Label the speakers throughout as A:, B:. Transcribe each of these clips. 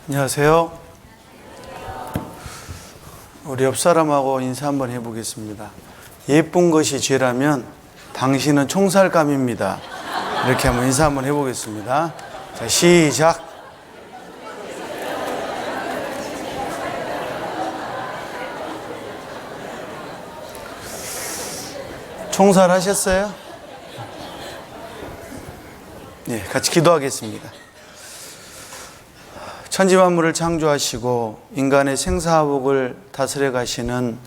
A: 안녕하세요. 우리 옆 사람하고 인사 한번 해보겠습니다. 예쁜 것이 죄라면 당신은 총살감입니다. 이렇게 한번 인사 한번 해보겠습니다. 자, 시작. 총살하셨어요? 네, 같이 기도하겠습니다. 천지만물을 창조하시고 인간의 생사화복을 다스려 가시는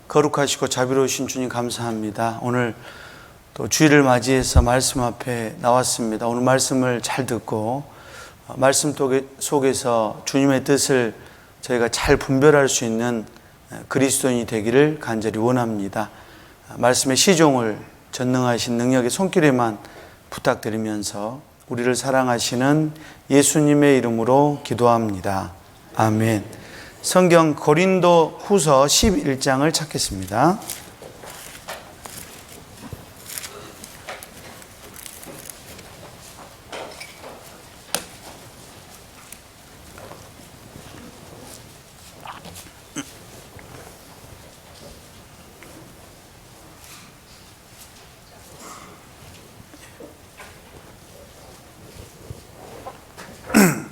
A: 거룩하시고 자비로우신 주님 감사합니다. 오늘 또 주일을 맞이해서 말씀 앞에 나왔습니다. 오늘 말씀을 잘 듣고 말씀 속에서 주님의 뜻을 저희가 잘 분별할 수 있는 그리스도인이 되기를 간절히 원합니다. 말씀의 시종을 전능하신 능력의 손길에만 부탁드리면서 우리를 사랑하시는 예수님의 이름으로 기도합니다. 아멘. 성경 고린도 후서 11장을 찾겠습니다.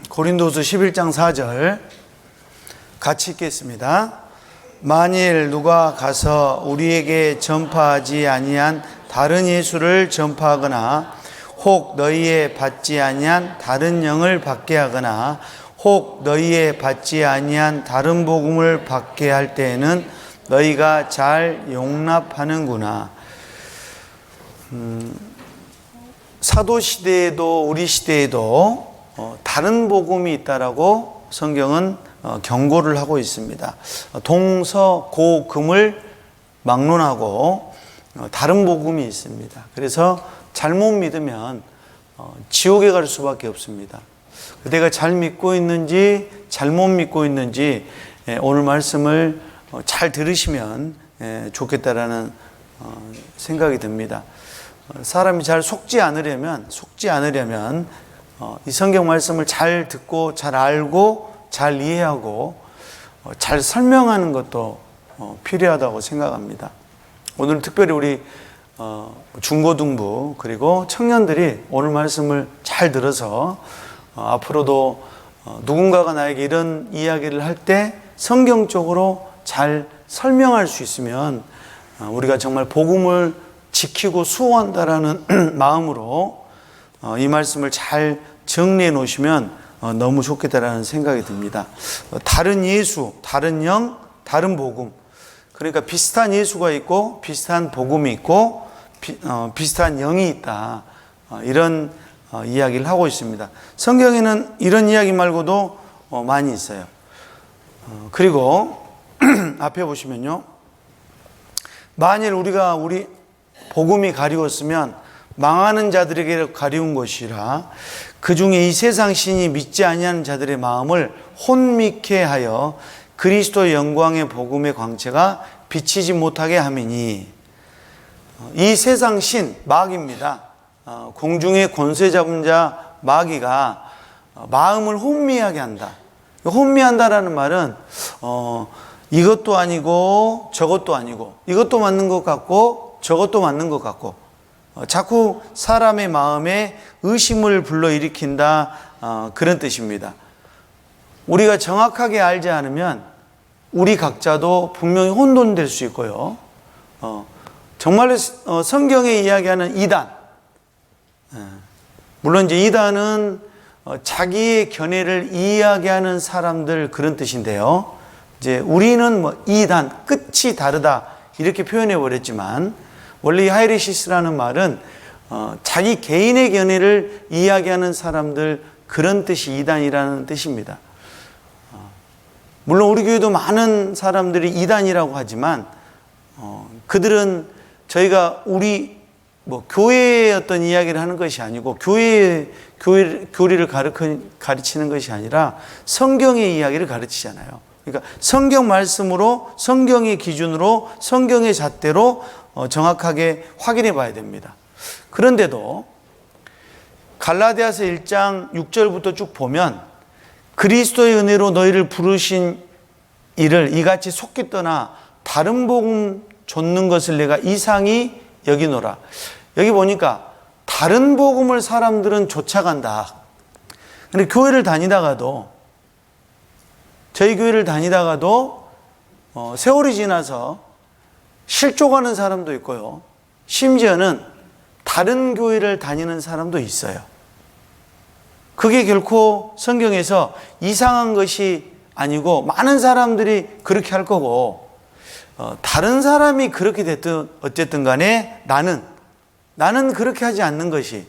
A: 고린도후서 11장 4절 같이 읽겠습니다. 만일 누가 가서 우리에게 전파하지 아니한 다른 예수를 전파하거나 혹 너희의 받지 아니한 다른 영을 받게 하거나 혹 너희의 받지 아니한 다른 복음을 받게 할 때에는 너희가 잘 용납하는구나. 사도시대에도 우리 시대에도 다른 복음이 있다라고 성경은 경고를 하고 있습니다. 동서고금을 막론하고 다른 복음이 있습니다. 그래서 잘못 믿으면 지옥에 갈 수밖에 없습니다. 내가 잘 믿고 있는지 잘못 믿고 있는지 오늘 말씀을 잘 들으시면 좋겠다라는 생각이 듭니다. 사람이 잘 속지 않으려면 이 성경 말씀을 잘 듣고 잘 알고 잘 이해하고 잘 설명하는 것도 필요하다고 생각합니다. 오늘 특별히 우리 중고등부 그리고 청년들이 오늘 말씀을 잘 들어서 앞으로도 누군가가 나에게 이런 이야기를 할 때 성경적으로 잘 설명할 수 있으면 우리가 정말 복음을 지키고 수호한다라는 마음으로 이 말씀을 잘 정리해 놓으시면 너무 좋겠다라는 생각이 듭니다. 다른 예수, 다른 영, 다른 복음. 그러니까 비슷한 예수가 있고 비슷한 복음이 있고 비슷한 영이 있다. 이런 이야기를 하고 있습니다. 성경에는 이런 이야기 말고도 많이 있어요. 그리고 앞에 보시면요. 만일 우리 복음이 가리웠으면 망하는 자들에게 가리운 것이라 그 중에 이 세상 신이 믿지 아니하는 자들의 마음을 혼미케 하여 그리스도의 영광의 복음의 광채가 비치지 못하게 함이니. 이 세상 신 마귀입니다. 공중의 권세 잡은 자 마귀가 마음을 혼미하게 한다. 혼미한다라는 말은 이것도 아니고 저것도 아니고 이것도 맞는 것 같고 저것도 맞는 것 같고 자꾸 사람의 마음에 의심을 불러일으킨다, 그런 뜻입니다. 우리가 정확하게 알지 않으면 우리 각자도 분명히 혼돈될 수 있고요. 정말로 성경에 이야기하는 이단, 물론 이제 이단은 자기의 견해를 이야기하는 사람들 그런 뜻인데요. 이제 우리는 이단, 끝이 다르다 이렇게 표현해 버렸지만 원래 이 하이레시스라는 말은 자기 개인의 견해를 이야기하는 사람들 그런 뜻이 이단이라는 뜻입니다. 물론 우리 교회도 많은 사람들이 이단이라고 하지만 그들은 저희가 우리 교회의 어떤 이야기를 하는 것이 아니고 교리를 가르치는 것이 아니라 성경의 이야기를 가르치잖아요. 그러니까 성경 말씀으로 성경의 기준으로 성경의 잣대로 정확하게 확인해 봐야 됩니다. 그런데도 갈라디아서 1장 6절부터 쭉 보면 그리스도의 은혜로 너희를 부르신 이를 이같이 속기 떠나 다른 복음 좇는 것을 내가 이상히 여기노라. 여기 보니까 다른 복음을 사람들은 쫓아간다. 근데 교회를 다니다가도, 저희 교회를 다니다가도 세월이 지나서 실족하는 사람도 있고요. 심지어는 다른 교회를 다니는 사람도 있어요. 그게 결코 성경에서 이상한 것이 아니고 많은 사람들이 그렇게 할 거고, 다른 사람이 그렇게 됐든 어쨌든 간에 나는 그렇게 하지 않는 것이,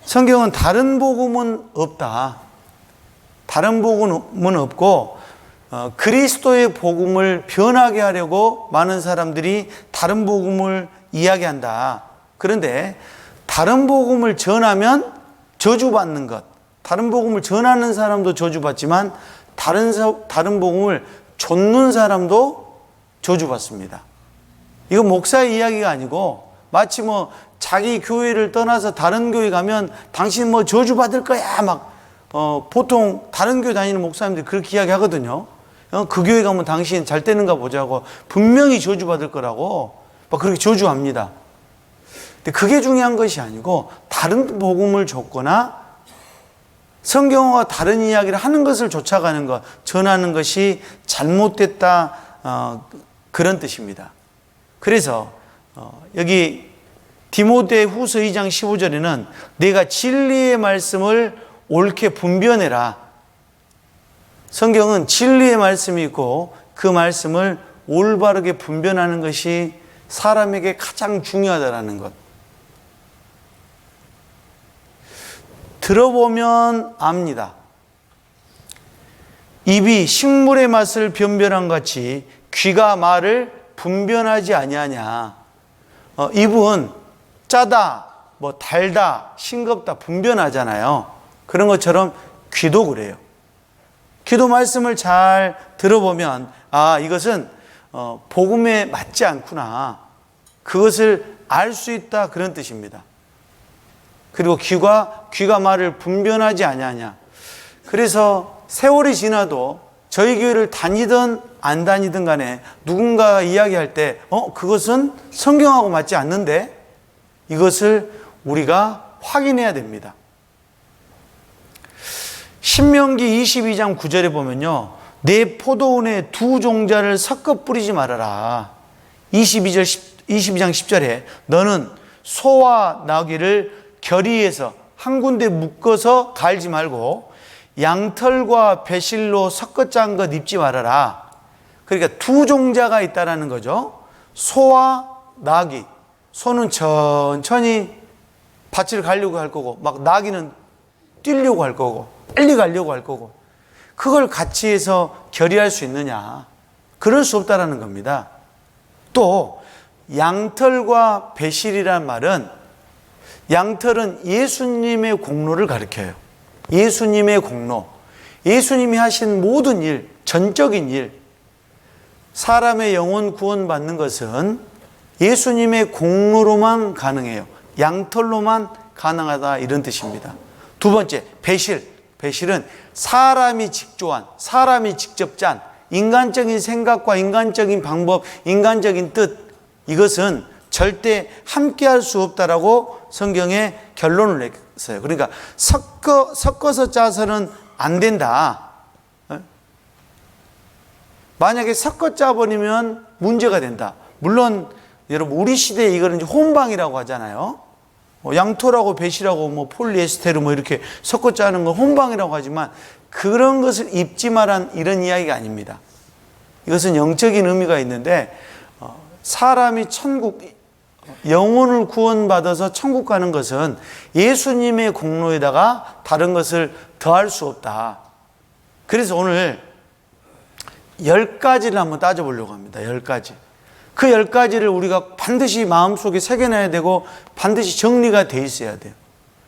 A: 성경은 다른 복음은 없다. 다른 복음은 없고 그리스도의 복음을 변하게 하려고 많은 사람들이 다른 복음을 이야기한다. 그런데 다른 복음을 전하면 저주받는 것, 다른 복음을 전하는 사람도 저주받지만 다른 복음을 좇는 사람도 저주받습니다. 이건 목사의 이야기가 아니고 마치 자기 교회를 떠나서 다른 교회 가면 당신 저주받을 거야 보통 다른 교회 다니는 목사님들이 그렇게 이야기하거든요. 그 교회 가면 당신 잘 되는가 보자고, 분명히 저주받을 거라고 그렇게 저주합니다. 근데 그게 중요한 것이 아니고 다른 복음을 줬거나 성경과 다른 이야기를 하는 것을 쫓아가는 것, 전하는 것이 잘못됐다, 그런 뜻입니다. 그래서 여기 디모데후서 2장 15절에는 내가 진리의 말씀을 옳게 분별해라. 성경은 진리의 말씀이 있고 그 말씀을 올바르게 분별하는 것이 사람에게 가장 중요하다는 것. 들어보면 압니다. 입이 식물의 맛을 변별한 같이 귀가 말을 분별하지 아니하냐. 입은 짜다, 달다, 싱겁다 분별하잖아요. 그런 것처럼 귀도 그래요. 귀도 말씀을 잘 들어보면 이것은 복음에 맞지 않구나, 그것을 알 수 있다, 그런 뜻입니다. 그리고 귀가 말을 분별하지 아니하냐. 그래서 세월이 지나도 저희 교회를 다니든 안 다니든 간에 누군가 이야기할 때 그것은 성경하고 맞지 않는데, 이것을 우리가 확인해야 됩니다. 신명기 22장 9절에 보면요, 내 포도원에 두 종자를 섞어 뿌리지 말아라. 22장 10절에 너는 소와 나귀를 결의해서 한 군데 묶어서 갈지 말고 양털과 배실로 섞어 짠 것 입지 말아라. 그러니까 두 종자가 있다라는 거죠. 소와 나귀. 소는 천천히 밭을 가려고 할 거고, 나귀는 뛰려고 할 거고, 빨리 가려고 할 거고, 그걸 같이 해서 결의할 수 있느냐? 그럴 수 없다라는 겁니다. 또 양털과 배실이란 말은, 양털은 예수님의 공로를 가리켜요. 예수님의 공로, 예수님이 하신 모든 일, 전적인 일, 사람의 영혼 구원받는 것은 예수님의 공로로만 가능해요. 양털로만 가능하다, 이런 뜻입니다. 두 번째, 배실은 사람이 직조한, 사람이 직접 짠 인간적인 생각과 인간적인 방법, 인간적인 뜻, 이것은 절대 함께할 수 없다라고 성경에 결론을 냈어요. 그러니까 섞어서 짜서는 안 된다. 만약에 섞어 짜버리면 문제가 된다. 물론 여러분, 우리 시대에 이거는 이제 혼방이라고 하잖아요. 양털하고 배실하고 폴리에스테르 이렇게 섞어 짜는 건 혼방이라고 하지만, 그런 것을 입지 말란 이런 이야기가 아닙니다. 이것은 영적인 의미가 있는데, 사람이 영혼을 구원받아서 천국 가는 것은 예수님의 공로에다가 다른 것을 더할 수 없다. 그래서 오늘 10가지를 한번 따져보려고 합니다. 10가지. 그 10가지를 우리가 반드시 마음속에 새겨놔야 되고 반드시 정리가 돼 있어야 돼요.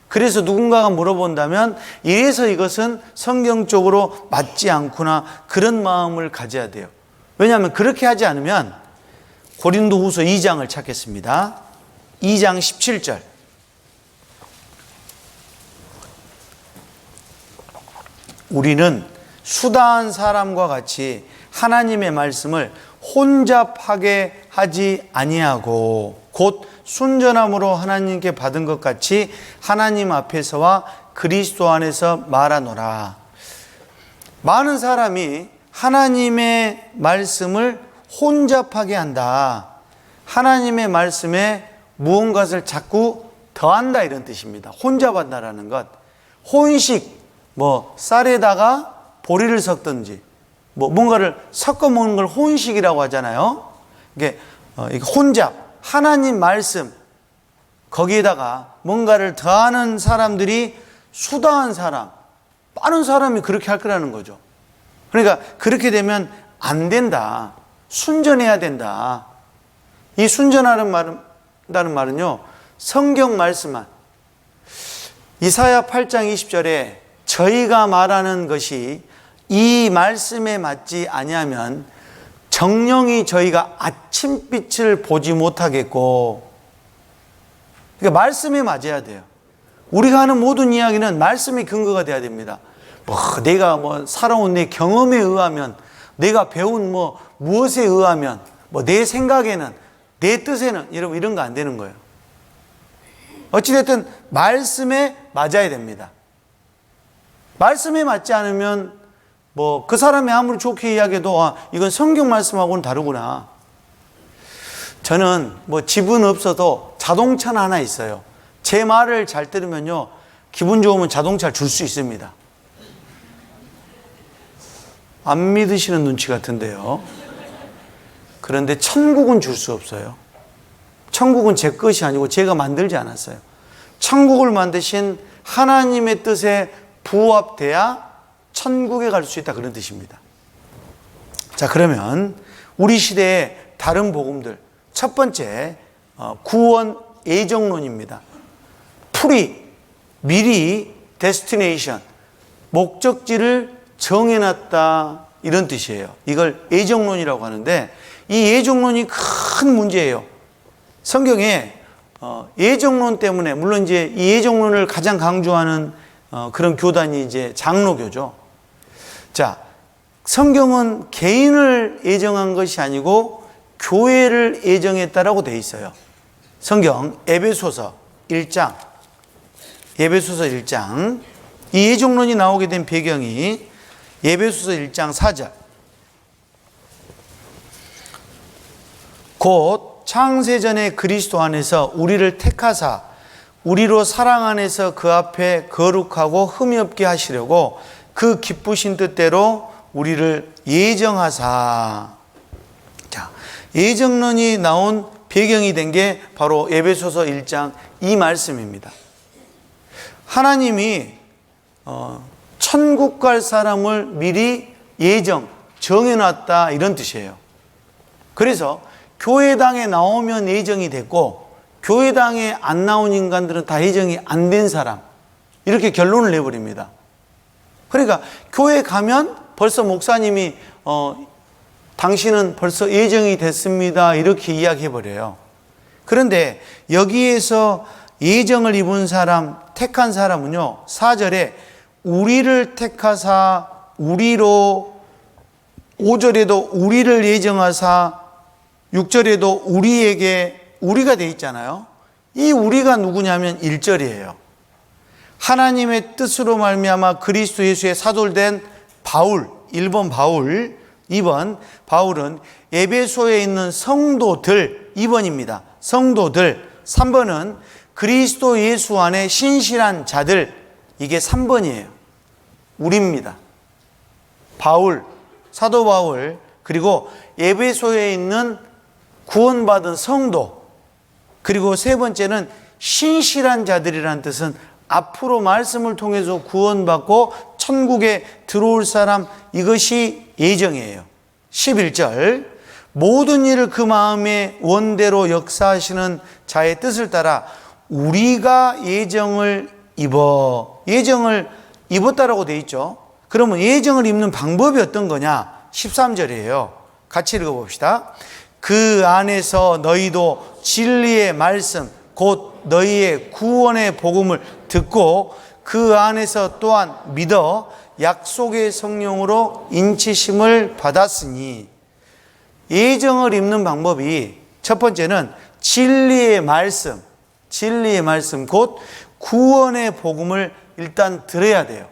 A: 그래서 누군가가 물어본다면 이래서 이것은 성경적으로 맞지 않구나, 그런 마음을 가져야 돼요. 왜냐하면 그렇게 하지 않으면 고린도후서 2장을 찾겠습니다. 2장 17절. 우리는 수다한 사람과 같이 하나님의 말씀을 혼잡하게 하지 아니하고 곧 순전함으로 하나님께 받은 것 같이 하나님 앞에서와 그리스도 안에서 말하노라. 많은 사람이 하나님의 말씀을 혼잡하게 한다. 하나님의 말씀에 무언가를 자꾸 더한다 이런 뜻입니다. 혼잡한다라는 것. 혼식, 쌀에다가 보리를 섞든지 뭔가를 섞어 먹는 걸 혼식이라고 하잖아요. 이게 혼잡, 하나님 말씀 거기에다가 뭔가를 더하는 사람들이 수다한 사람, 빠른 사람이 그렇게 할 거라는 거죠. 그러니까 그렇게 되면 안 된다. 순전해야 된다. 이 순전하다는 말은요, 성경 말씀만. 이사야 8장 20절에 저희가 말하는 것이 이 말씀에 맞지 아니하면 정령이 저희가 아침빛을 보지 못하겠고, 그러니까 말씀에 맞아야 돼요. 우리가 하는 모든 이야기는 말씀의 근거가 돼야 됩니다. 내가 살아온 내 경험에 의하면, 내가 배운 무엇에 의하면, 내 생각에는, 내 뜻에는, 여러분 이런 거 안 되는 거예요. 어찌됐든 말씀에 맞아야 됩니다. 말씀에 맞지 않으면 그 사람이 아무리 좋게 이야기해도 이건 성경 말씀하고는 다르구나. 저는 집은 없어도 자동차는 하나 있어요. 제 말을 잘 들으면요, 기분 좋으면 자동차를 줄 수 있습니다. 안 믿으시는 눈치 같은데요. 그런데 천국은 줄 수 없어요. 천국은 제 것이 아니고 제가 만들지 않았어요. 천국을 만드신 하나님의 뜻에 부합돼야 천국에 갈 수 있다, 그런 뜻입니다. 자, 그러면 우리 시대의 다른 복음들, 첫 번째 구원 예정론입니다. 미리 데스티네이션, 목적지를 정해놨다, 이런 뜻이에요. 이걸 예정론이라고 하는데, 이 예정론이 큰 문제예요. 성경에 예정론 때문에, 물론 이제 이 예정론을 가장 강조하는 그런 교단이 이제 장로교죠. 자, 성경은 개인을 예정한 것이 아니고 교회를 예정했다라고 되어 있어요. 성경 에베소서 1장, 이 예정론이 나오게 된 배경이 에베소서 1장 4절. 곧 창세전에 그리스도 안에서 우리를 택하사 우리로 사랑 안에서 그 앞에 거룩하고 흠이 없게 하시려고 그 기쁘신 뜻대로 우리를 예정하사. 자, 예정론이 나온 배경이 된 게 바로 에베소서 1장 이 말씀입니다. 하나님이 천국 갈 사람을 미리 정해놨다, 이런 뜻이에요. 그래서 교회당에 나오면 예정이 됐고, 교회당에 안 나온 인간들은 다 예정이 안 된 사람, 이렇게 결론을 내버립니다. 그러니까 교회 가면 벌써 목사님이 당신은 벌써 예정이 됐습니다, 이렇게 이야기해버려요. 그런데 여기에서 예정을 입은 사람, 택한 사람은요, 4절에 우리를 택하사 우리로, 5절에도 우리를 예정하사, 6절에도 우리에게 우리가 돼 있잖아요. 이 우리가 누구냐면 1절이에요. 하나님의 뜻으로 말미암아 그리스도 예수의 사도된 바울, 1번 바울, 2번 바울은 에베소에 있는 성도들, 2번입니다. 성도들, 3번은 그리스도 예수 안에 신실한 자들, 이게 3번이에요. 우리입니다. 바울, 사도 바울, 그리고 에베소에 있는 구원받은 성도, 그리고 세 번째는 신실한 자들이라는 뜻은 앞으로 말씀을 통해서 구원받고 천국에 들어올 사람, 이것이 예정이에요. 11절, 모든 일을 그 마음의 원대로 역사하시는 자의 뜻을 따라 우리가 예정을 입었다라고 되어 있죠. 그러면 예정을 입는 방법이 어떤 거냐? 13절이에요. 같이 읽어봅시다. 그 안에서 너희도 진리의 말씀, 곧 너희의 구원의 복음을 듣고 그 안에서 또한 믿어 약속의 성령으로 인치심을 받았으니. 예정을 입는 방법이 첫 번째는 진리의 말씀 곧 구원의 복음을 일단 들어야 돼요.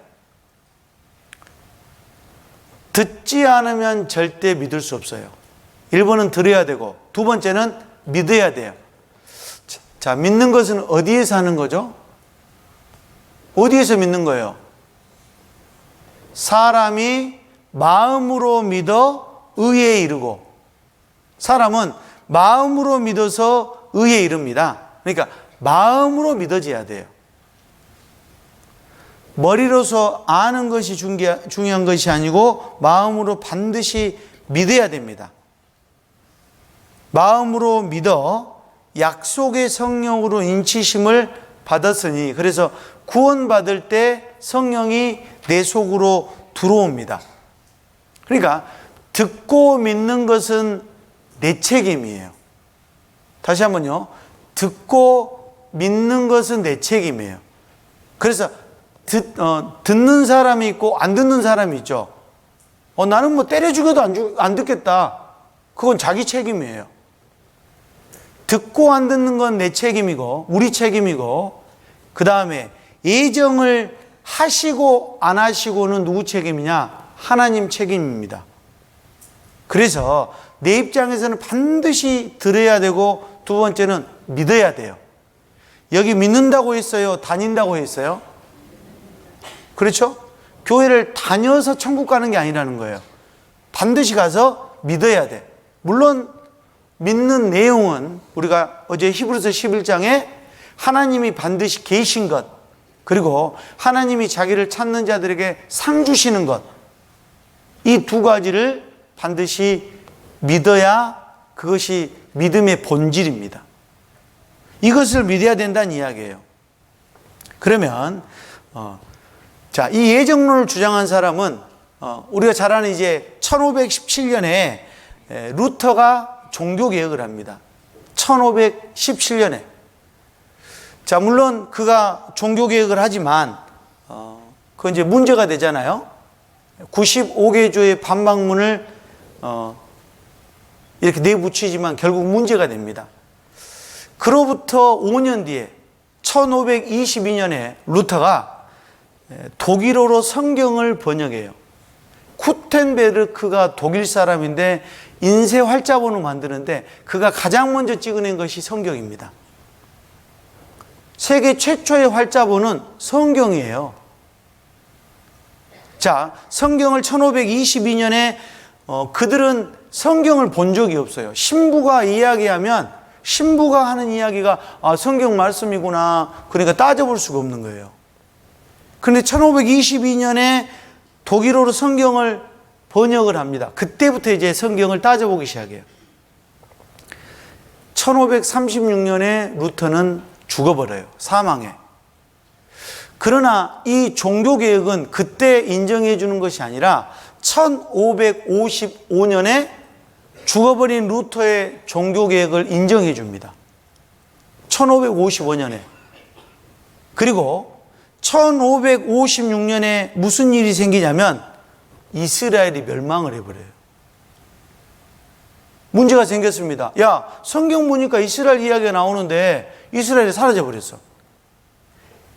A: 듣지 않으면 절대 믿을 수 없어요. 1번은 들어야 되고, 두 번째는 믿어야 돼요. 자, 믿는 것은 어디에서 하는 거죠? 어디에서 믿는 거예요? 사람이 마음으로 믿어 의에 이르고, 사람은 마음으로 믿어서 의에 이릅니다. 그러니까 마음으로 믿어져야 돼요. 머리로서 아는 것이 중요한 것이 아니고 마음으로 반드시 믿어야 됩니다. 마음으로 믿어 약속의 성령으로 인치심을 받았으니, 그래서 구원받을 때 성령이 내 속으로 들어옵니다. 그러니까 듣고 믿는 것은 내 책임이에요. 다시 한번요. 듣고 믿는 것은 내 책임이에요. 그래서 듣는 사람이 있고 안 듣는 사람이 있죠. 나는 뭐 때려 죽여도 안 듣겠다. 그건 자기 책임이에요. 듣고 안 듣는 건 내 책임이고 우리 책임이고, 그 다음에 예정을 하시고 안 하시고는 누구 책임이냐? 하나님 책임입니다. 그래서 내 입장에서는 반드시 들어야 되고, 두 번째는 믿어야 돼요. 여기 믿는다고 했어요? 다닌다고 했어요? 그렇죠? 교회를 다녀서 천국 가는 게 아니라는 거예요. 반드시 가서 믿어야 돼. 물론 믿는 내용은 우리가 어제 히브리서 11장에 하나님이 반드시 계신 것, 그리고 하나님이 자기를 찾는 자들에게 상 주시는 것, 이 두 가지를 반드시 믿어야 그것이 믿음의 본질입니다. 이것을 믿어야 된다는 이야기예요. 그러면 자, 이 예정론을 주장한 사람은 우리가 잘 아는 이제 1517년에 루터가 종교개혁을 합니다. 1517년에. 자, 물론 그가 종교개혁을 하지만 그건 이제 문제가 되잖아요. 95개조의 반박문을 이렇게 내붙이지만 결국 문제가 됩니다. 그로부터 5년 뒤에 1522년에 루터가 독일어로 성경을 번역해요. 쿠텐베르크가 독일 사람인데 인쇄 활자본을 만드는데 그가 가장 먼저 찍어낸 것이 성경입니다. 세계 최초의 활자본은 성경이에요. 자, 성경을 1522년에 그들은 성경을 본 적이 없어요. 신부가 이야기하면 신부가 하는 이야기가 성경 말씀이구나, 그러니까 따져볼 수가 없는 거예요. 그런데 1522년에 독일어로 성경을 번역을 합니다. 그때부터 이제 성경을 따져보기 시작해요. 1536년에 루터는 죽어버려요. 사망해. 그러나 이 종교개혁은 그때 인정해 주는 것이 아니라 1555년에 죽어버린 루터의 종교개혁을 인정해 줍니다. 1555년에. 그리고 1556년에 무슨 일이 생기냐면 이스라엘이 멸망을 해버려요. 문제가 생겼습니다. 야, 성경 보니까 이스라엘 이야기가 나오는데 이스라엘이 사라져버렸어.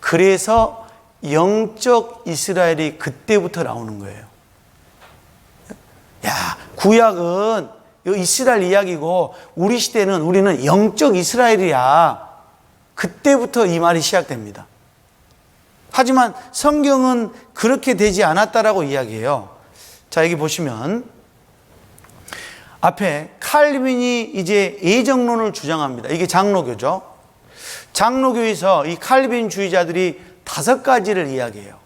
A: 그래서 영적 이스라엘이 그때부터 나오는 거예요. 야, 구약은 이스라엘 이야기고 우리 시대는 우리는 영적 이스라엘이야. 그때부터 이 말이 시작됩니다. 하지만 성경은 그렇게 되지 않았다라고 이야기해요. 자, 여기 보시면 앞에 칼빈이 이제 예정론을 주장합니다. 이게 장로교죠. 장로교에서 이 칼빈주의자들이 5가지를 이야기해요.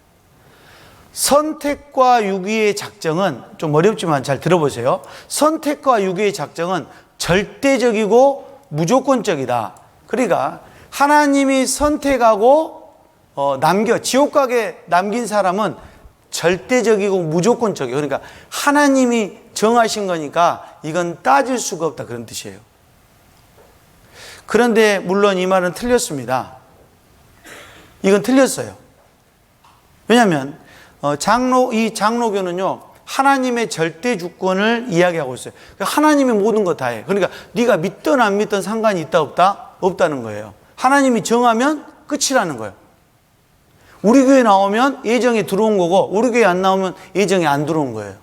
A: 선택과 유기의 작정은 좀 어렵지만 잘 들어보세요. 선택과 유기의 작정은 절대적이고 무조건적이다. 그러니까 하나님이 선택하고 지옥 가게 남긴 사람은 절대적이고 무조건적이에요. 그러니까 하나님이 정하신 거니까 이건 따질 수가 없다, 그런 뜻이에요. 그런데 물론 이 말은 틀렸습니다. 이건 틀렸어요. 왜냐하면 이 장로교는요, 하나님의 절대 주권을 이야기하고 있어요. 하나님이 모든 거 다 해. 그러니까 네가 믿든 안 믿든 상관이 있다 없다? 없다는 거예요. 하나님이 정하면 끝이라는 거예요. 우리 교회 나오면 예정에 들어온 거고, 우리 교회 안 나오면 예정에 안 들어온 거예요.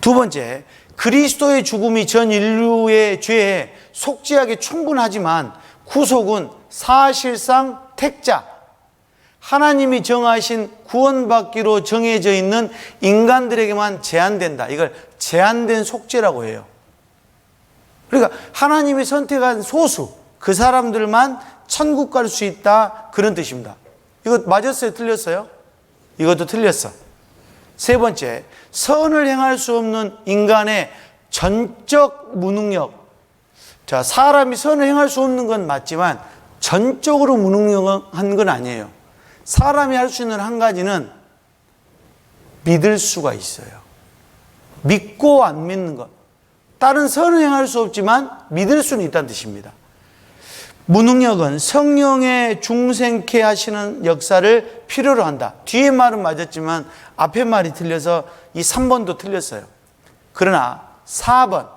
A: 두 번째, 그리스도의 죽음이 전 인류의 죄에 속죄하기 충분하지만 구속은 사실상 택자, 하나님이 정하신 구원받기로 정해져 있는 인간들에게만 제한된다. 이걸 제한된 속죄라고 해요. 그러니까 하나님이 선택한 소수, 그 사람들만 천국 갈 수 있다, 그런 뜻입니다. 이거 맞았어요? 틀렸어요? 이것도 틀렸어. 세 번째, 선을 행할 수 없는 인간의 전적 무능력. 자, 사람이 선을 행할 수 없는 건 맞지만 전적으로 무능력한 건 아니에요. 사람이 할 수 있는 한 가지는 믿을 수가 있어요. 믿고 안 믿는 것. 다른 선을 행할 수 없지만 믿을 수는 있다는 뜻입니다. 무능력은 성령의 중생케 하시는 역사를 필요로 한다. 뒤에 말은 맞았지만 앞에 말이 틀려서 이 3번도 틀렸어요. 그러나 4번,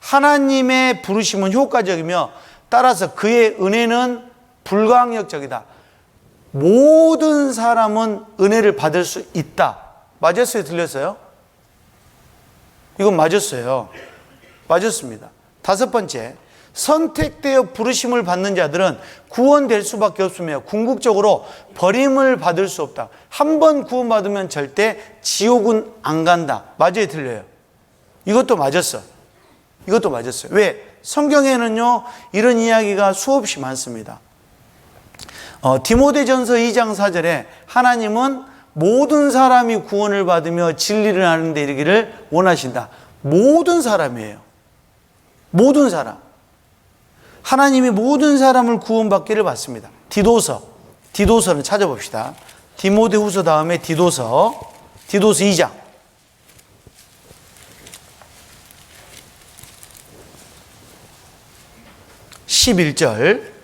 A: 하나님의 부르심은 효과적이며 따라서 그의 은혜는 불가항력적이다. 모든 사람은 은혜를 받을 수 있다. 맞았어요? 틀렸어요? 이건 맞았어요. 맞았습니다. 다섯 번째, 선택되어 부르심을 받는 자들은 구원될 수밖에 없으며 궁극적으로 버림을 받을 수 없다. 한 번 구원받으면 절대 지옥은 안 간다. 맞아요? 틀려요? 이것도 맞았어. 이것도 맞았어요. 왜? 성경에는요, 이런 이야기가 수없이 많습니다. 디모데전서 2장 4절에 하나님은 모든 사람이 구원을 받으며 진리를 아는 데 이르기를 원하신다. 모든 사람이에요. 모든 사람. 하나님이 모든 사람을 구원받기를 받습니다. 디도서는 찾아봅시다. 디모데후서 다음에 디도서 2장. 11절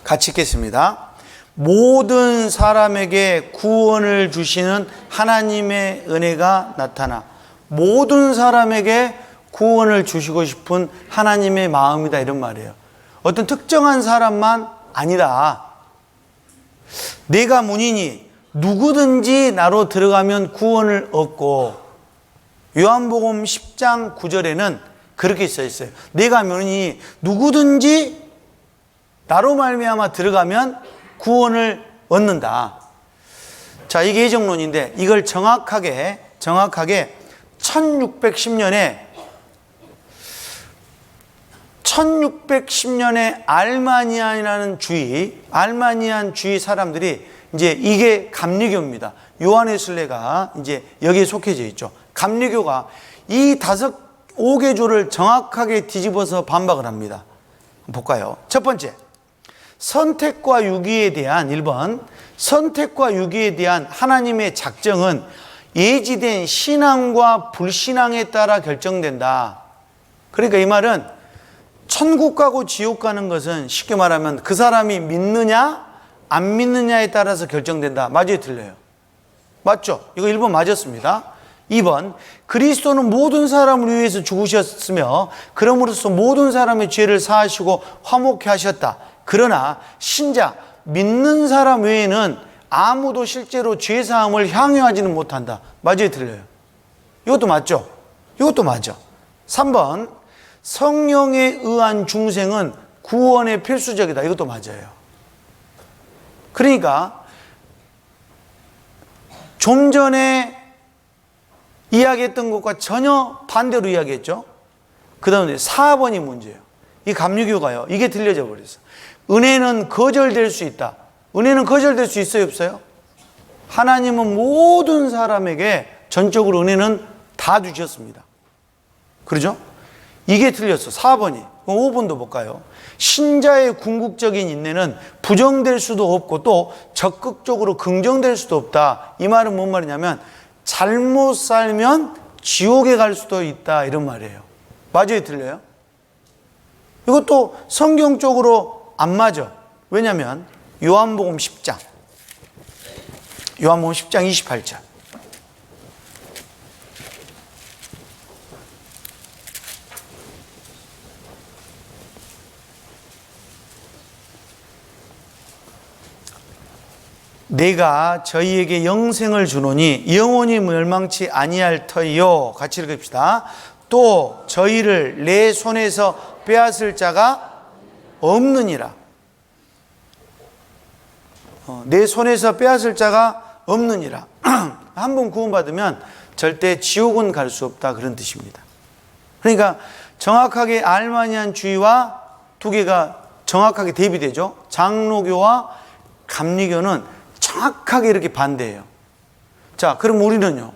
A: 같이 읽겠습니다. 모든 사람에게 구원을 주시는 하나님의 은혜가 나타나 모든 사람에게 구원을 주시고 싶은 하나님의 마음이다, 이런 말이에요. 어떤 특정한 사람만 아니다. 내가 문이니 누구든지 나로 들어가면 구원을 얻고, 요한복음 10장 9절에는 그렇게 써 있어요. 내가 문이니 누구든지 나로 말미암아 들어가면 구원을 얻는다. 자, 이게 예정론인데 이걸 정확하게 1610년에 알마니안이라는 알마니안 주의 사람들이, 이제 이게 감리교입니다. 요한웨슬레가 이제 여기에 속해져 있죠. 감리교가 이 5개조를 정확하게 뒤집어서 반박을 합니다. 볼까요? 첫 번째, 선택과 유기에 대한 1번, 선택과 유기에 대한 하나님의 작정은 예지된 신앙과 불신앙에 따라 결정된다. 그러니까 이 말은 천국 가고 지옥 가는 것은 쉽게 말하면 그 사람이 믿느냐 안 믿느냐에 따라서 결정된다. 맞아요? 틀려요? 맞죠? 이거 1번 맞았습니다. 2번, 그리스도는 모든 사람을 위해서 죽으셨으며 그럼으로써 모든 사람의 죄를 사하시고 화목케 하셨다. 그러나 신자, 믿는 사람 외에는 아무도 실제로 죄사함을 향유하지는 못한다. 맞아요? 틀려요? 이것도 맞죠? 이것도 맞아. 3번, 성령에 의한 중생은 구원의 필수적이다. 이것도 맞아요. 그러니까 좀 전에 이야기했던 것과 전혀 반대로 이야기했죠. 그 다음에 4번이 문제예요. 이 감리교가요, 이게 들려져 버렸어. 은혜는 거절될 수 있다. 은혜는 거절될 수 있어요, 없어요? 하나님은 모든 사람에게 전적으로 은혜는 다 주셨습니다. 그러죠? 이게 틀렸어. 4번이. 5번도 볼까요? 신자의 궁극적인 인내는 부정될 수도 없고 또 적극적으로 긍정될 수도 없다. 이 말은 뭔 말이냐면 잘못 살면 지옥에 갈 수도 있다, 이런 말이에요. 맞아요? 틀려요? 이것도 성경적으로 안 맞아. 왜냐하면 요한복음 10장 28절. 내가 저희에게 영생을 주노니 영원히 멸망치 아니할 터이요. 같이 읽읍시다. 또 저희를 내 손에서 빼앗을 자가 없느니라. 내 손에서 빼앗을 자가 없느니라. 한 번 구원받으면 절대 지옥은 갈 수 없다, 그런 뜻입니다. 그러니까 정확하게 알마니안주의와 두 개가 정확하게 대비되죠. 장로교와 감리교는 정확하게 이렇게 반대해요. 자, 그럼 우리는요,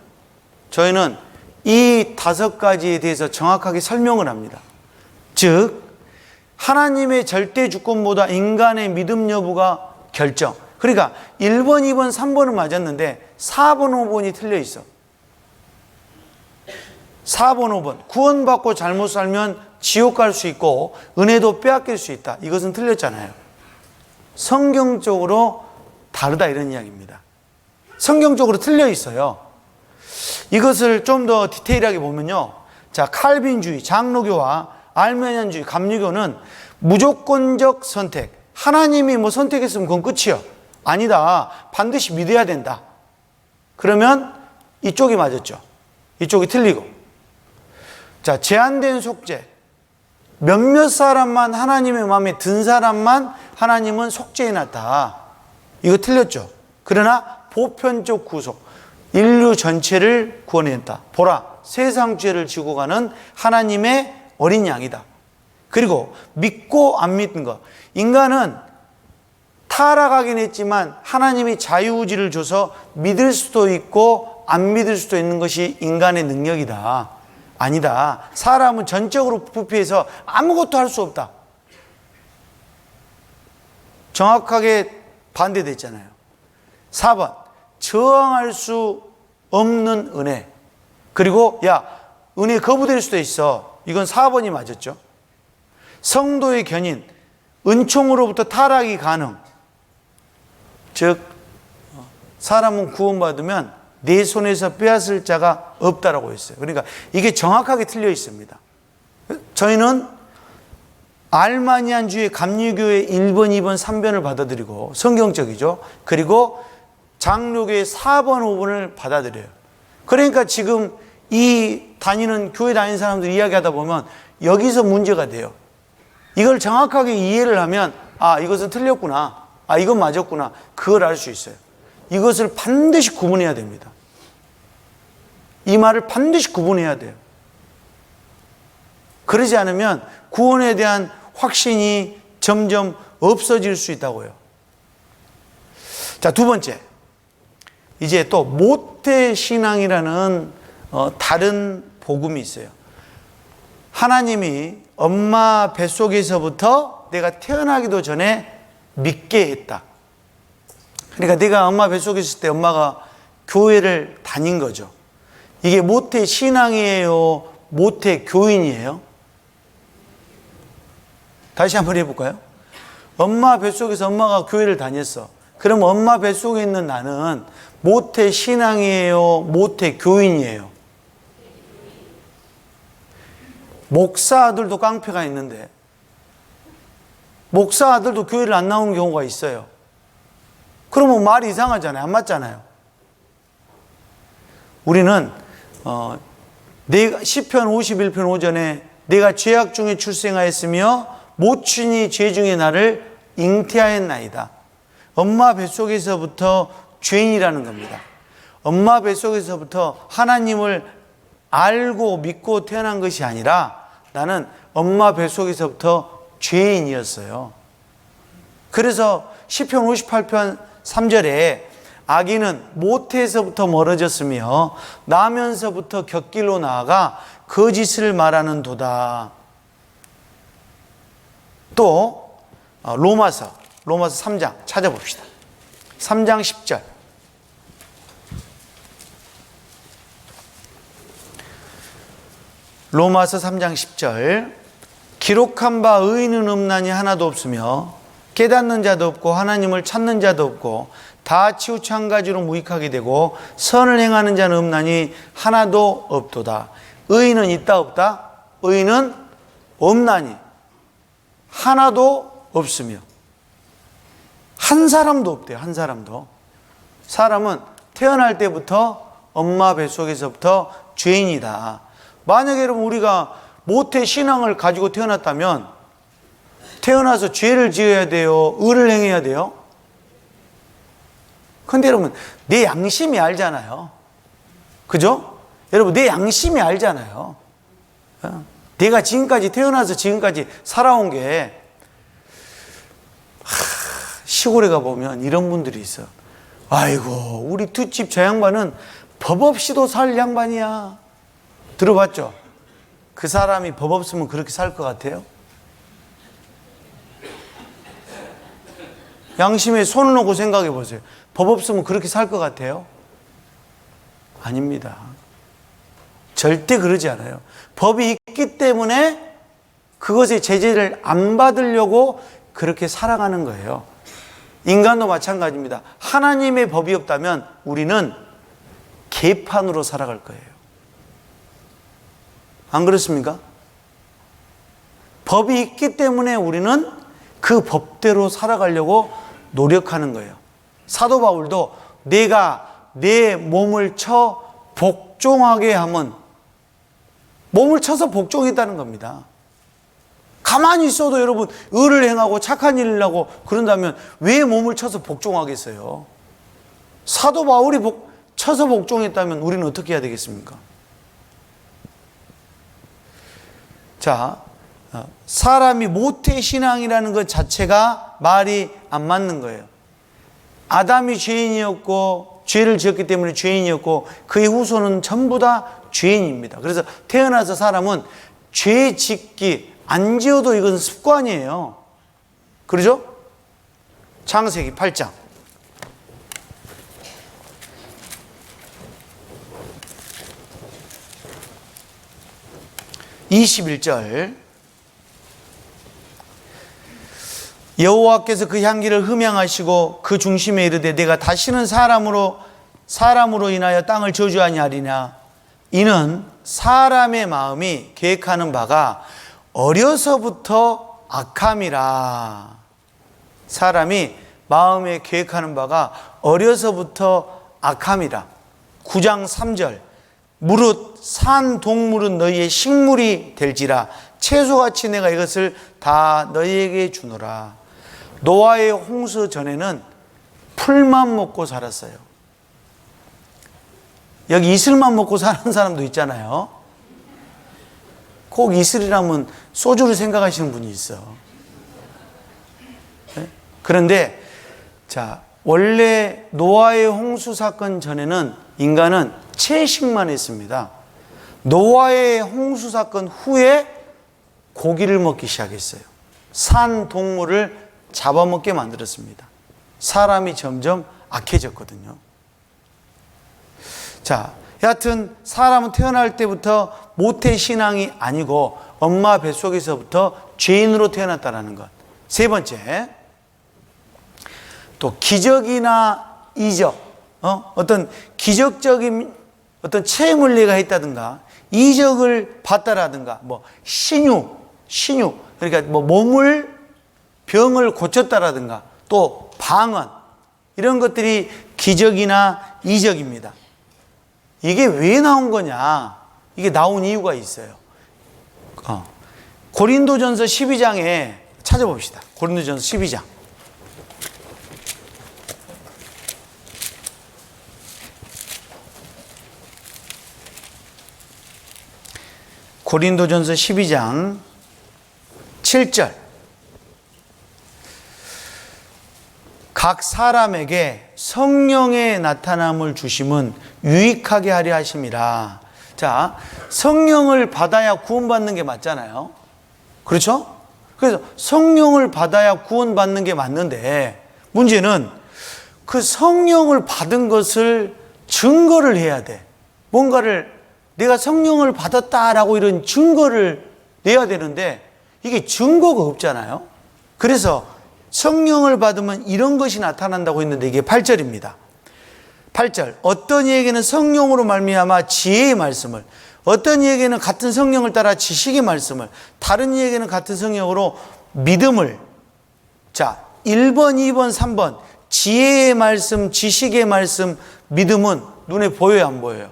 A: 저희는 이 5가지에 대해서 정확하게 설명을 합니다. 즉, 하나님의 절대 주권보다 인간의 믿음 여부가 결정. 그러니까 1번, 2번, 3번은 맞았는데 4번, 5번이 틀려 있어. 4번, 5번. 구원받고 잘못 살면 지옥 갈 수 있고 은혜도 빼앗길 수 있다. 이것은 틀렸잖아요. 성경적으로 다르다, 이런 이야기입니다. 성경적으로 틀려 있어요. 이것을 좀 더 디테일하게 보면요. 자, 칼빈주의, 장로교와 알메니안주의, 감리교는 무조건적 선택. 하나님이 뭐 선택했으면 그건 끝이요. 아니다. 반드시 믿어야 된다. 그러면 이쪽이 맞았죠. 이쪽이 틀리고. 자, 제한된 속죄. 몇몇 사람만, 하나님의 마음에 든 사람만 하나님은 속죄해 놨다. 이거 틀렸죠. 그러나 보편적 구속, 인류 전체를 구원했다. 보라, 세상 죄를 지고 가는 하나님의 어린 양이다. 그리고 믿고 안 믿는 것. 인간은 타락하긴 했지만 하나님이 자유의지를 줘서 믿을 수도 있고 안 믿을 수도 있는 것이 인간의 능력이다. 아니다. 사람은 전적으로 부패해서 아무것도 할 수 없다. 정확하게 반대됐잖아요. 4번, 저항할 수 없는 은혜. 그리고 은혜 거부될 수도 있어. 이건 4번이 맞았죠. 성도의 견인, 은총으로부터 타락이 가능. 즉, 사람은 구원받으면 내 손에서 빼앗을 자가 없다라고 했어요. 그러니까 이게 정확하게 틀려 있습니다. 저희는 알마니안주의 감리교의 1번, 2번, 3번을 받아들이고 성경적이죠. 그리고 장로교의 4번, 5번을 받아들여요. 그러니까 지금 이 교회 다니는 사람들 이야기하다 보면 여기서 문제가 돼요. 이걸 정확하게 이해를 하면 이것은 틀렸구나. 이건 맞았구나. 그걸 알 수 있어요. 이것을 반드시 구분해야 됩니다. 이 말을 반드시 구분해야 돼요. 그러지 않으면 구원에 대한 확신이 점점 없어질 수 있다고요. 자, 두 번째. 이제 또 모태신앙이라는 다른 복음이 있어요. 하나님이 엄마 뱃속에서부터 내가 태어나기도 전에 믿게 했다. 그러니까 내가 엄마 뱃속에 있을 때 엄마가 교회를 다닌 거죠. 이게 모태신앙이에요? 모태교인이에요? 다시 한번 해볼까요? 엄마 뱃속에서 엄마가 교회를 다녔어. 그럼 엄마 뱃속에 있는 나는 모태신앙이에요? 모태교인이에요? 목사 아들도 깡패가 있는데 목사 아들도 교회를 안 나오는 경우가 있어요. 그러면 말이 이상하잖아요. 안 맞잖아요. 우리는 시편 51편 5절에 내가 죄악 중에 출생하였으며 모친이 죄 중에 나를 잉태하였나이다. 엄마 뱃속에서부터 죄인이라는 겁니다. 엄마 뱃속에서부터 하나님을 알고 믿고 태어난 것이 아니라 나는 엄마 뱃속에서부터 죄인이었어요. 그래서 시편 58편 3절에 아기는 모태에서부터 멀어졌으며 나면서부터 곁길로 나아가 거짓을 말하는 도다. 또 로마서 3장 찾아봅시다. 3장 10절. 로마서 3장 10절. 기록한 바 의인은 없나니 하나도 없으며 깨닫는 자도 없고 하나님을 찾는 자도 없고 다 치우쳐 한 가지로 무익하게 되고 선을 행하는 자는 없나니 하나도 없도다. 의인은 있다 없다? 의인은 없나니 하나도 없으며 한 사람도 없대요. 한 사람도. 사람은 태어날 때부터 엄마 뱃속에서부터 죄인이다. 만약에 여러분 우리가 모태 신앙을 가지고 태어났다면 태어나서 죄를 지어야 돼요? 의를 행해야 돼요? 근데 여러분 내 양심이 알잖아요. 그죠? 여러분 내 양심이 알잖아요. 내가 지금까지 태어나서 지금까지 살아온 게 시골에 가보면 이런 분들이 있어. 아이고 우리 뒷집 저 양반은 법 없이도 살 양반이야. 들어봤죠? 그 사람이 법 없으면 그렇게 살 것 같아요? 양심에 손을 놓고 생각해 보세요. 법 없으면 그렇게 살 것 같아요? 아닙니다. 절대 그러지 않아요. 법이 있기 때문에 그것의 제재를 안 받으려고 그렇게 살아가는 거예요. 인간도 마찬가지입니다. 하나님의 법이 없다면 우리는 개판으로 살아갈 거예요. 안 그렇습니까? 법이 있기 때문에 우리는 그 법대로 살아가려고 노력하는 거예요. 사도 바울도 내가 내 몸을 쳐 복종하게 하면 몸을 쳐서 복종했다는 겁니다. 가만히 있어도 여러분 의를 행하고 착한 일을 하고 그런다면 왜 몸을 쳐서 복종하겠어요? 사도 바울이 쳐서 복종했다면 우리는 어떻게 해야 되겠습니까? 자, 사람이 모태신앙이라는 것 자체가 말이 안 맞는 거예요. 아담이 죄인이었고 죄를 지었기 때문에 죄인이었고 그의 후손은 전부 다 죄인입니다. 그래서 태어나서 사람은 죄 짓기 안 지어도 이건 습관이에요. 그러죠? 창세기 8장 21절 여호와께서 그 향기를 흠양하시고 그 중심에 이르되 내가 다시는 사람으로 인하여 땅을 저주하니 하리냐. 이는 사람의 마음이 계획하는 바가 어려서부터 악함이라. 사람이 마음에 계획하는 바가 어려서부터 악함이라. 9장 3절 무릇 산 동물은 너희의 식물이 될지라 채소같이 내가 이것을 다 너희에게 주노라. 노아의 홍수 전에는 풀만 먹고 살았어요. 여기 이슬만 먹고 사는 사람도 있잖아요. 꼭 이슬이라면 소주를 생각하시는 분이 있어. 네? 그런데 자, 원래 노아의 홍수 사건 전에는 인간은 채식만 했습니다. 노아의 홍수 사건 후에 고기를 먹기 시작했어요. 산 동물을 잡아먹게 만들었습니다. 사람이 점점 악해졌거든요. 자, 여하튼 사람은 태어날 때부터 모태신앙이 아니고 엄마 뱃속에서부터 죄인으로 태어났다는 것. 세 번째, 또 기적이나 이적, 어떤 기적적인 어떤 체물리가 있다든가 이적을 봤다라든가 신유 그러니까 몸을 병을 고쳤다라든가 또 방언 이런 것들이 기적이나 이적입니다. 이게 왜 나온 거냐? 이게 나온 이유가 있어요. 고린도전서 12장에 찾아봅시다. 고린도전서 12장. 고린도전서 12장 7절. 각 사람에게 성령의 나타남을 주심은 유익하게 하려 하심이라. 자, 성령을 받아야 구원받는 게 맞잖아요. 그렇죠? 그래서 성령을 받아야 구원받는 게 맞는데 문제는 그 성령을 받은 것을 증거를 해야 돼. 뭔가를 내가 성령을 받았다라고 이런 증거를 내야 되는데 이게 증거가 없잖아요. 그래서 성령을 받으면 이런 것이 나타난다고 했는데 이게 8절입니다. 8절. 어떤 이에게는 성령으로 말미암아 지혜의 말씀을, 어떤 이에게는 같은 성령을 따라 지식의 말씀을, 다른 이에게는 같은 성령으로 믿음을. 자, 1번, 2번, 3번. 지혜의 말씀, 지식의 말씀, 믿음은 눈에 보여요, 안 보여요?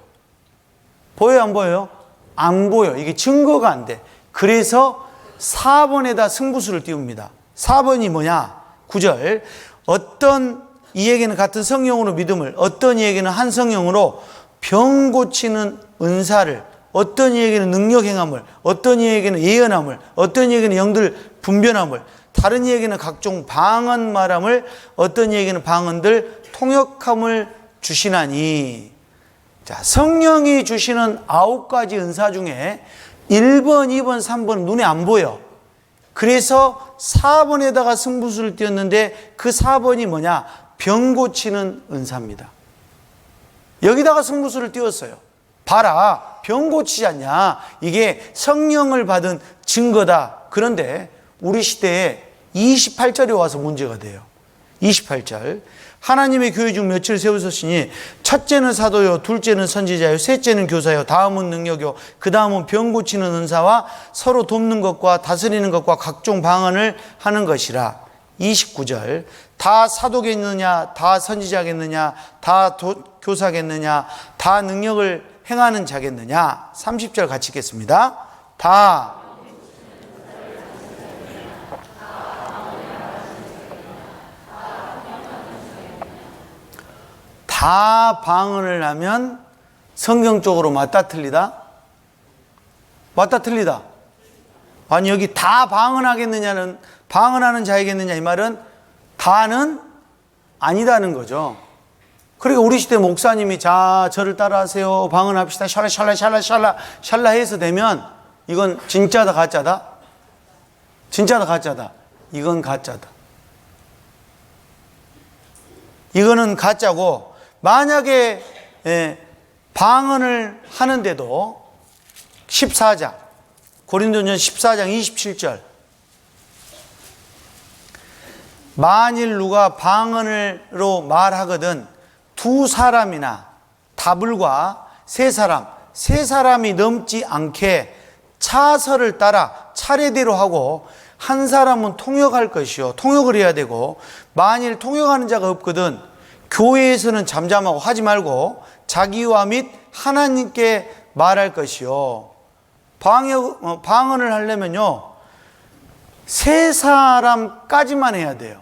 A: 보여요, 안 보여요? 안 보여. 이게 증거가 안 돼. 그래서 4번에다 승부수를 띄웁니다. 4번이 뭐냐? 9절. 어떤 이에게는 같은 성령으로 믿음을, 어떤 이에게는 한 성령으로 병 고치는 은사를, 어떤 이에게는 능력 행함을, 어떤 이에게는 예언함을, 어떤 이에게는 영들 분변함을, 다른 이에게는 각종 방언 말함을, 어떤 이에게는 방언들 통역함을 주시나니. 자, 성령이 주시는 9가지 은사 중에 1번, 2번, 3번 눈에 안 보여. 그래서 4번에다가 승부수를 띄웠는데 그 4번이 뭐냐? 병 고치는 은사입니다. 여기다가 승부수를 띄웠어요. 봐라, 병 고치지 않냐? 이게 성령을 받은 증거다. 그런데 우리 시대에 28절에 와서 문제가 돼요. 28절. 하나님의 교회 중 며칠 세우셨으니 첫째는 사도요, 둘째는 선지자요, 셋째는 교사요, 다음은 능력요, 그 다음은 병 고치는 은사와 서로 돕는 것과 다스리는 것과 각종 방언을 하는 것이라. 29절. 다 사도겠느냐, 다 선지자겠느냐, 다 교사겠느냐, 다 능력을 행하는 자겠느냐. 30절 같이 읽겠습니다. 다 방언을 하면 성경적으로 맞다 틀리다? 맞다 틀리다? 아니, 여기 다 방언하겠느냐는, 방언하는 자이겠느냐 이 말은 다는 아니다는 거죠. 그러니까 우리 시대 목사님이 자, 저를 따라하세요, 방언합시다, 샬라 해서 되면 이건 진짜다 가짜다? 진짜다 가짜다? 이건 가짜다. 이거는 가짜고, 만약에 방언을 하는데도 14장, 고린도전 14장 27절, 만일 누가 방언으로 말하거든 두 사람이나 다불과 세 사람이 넘지 않게 차서를 따라 차례대로 하고 한 사람은 통역할 것이요, 통역을 해야 되고, 만일 통역하는 자가 없거든 교회에서는 잠잠하고 하지 말고 자기와 및 하나님께 말할 것이요. 방언을 하려면요, 세 사람까지만 해야 돼요.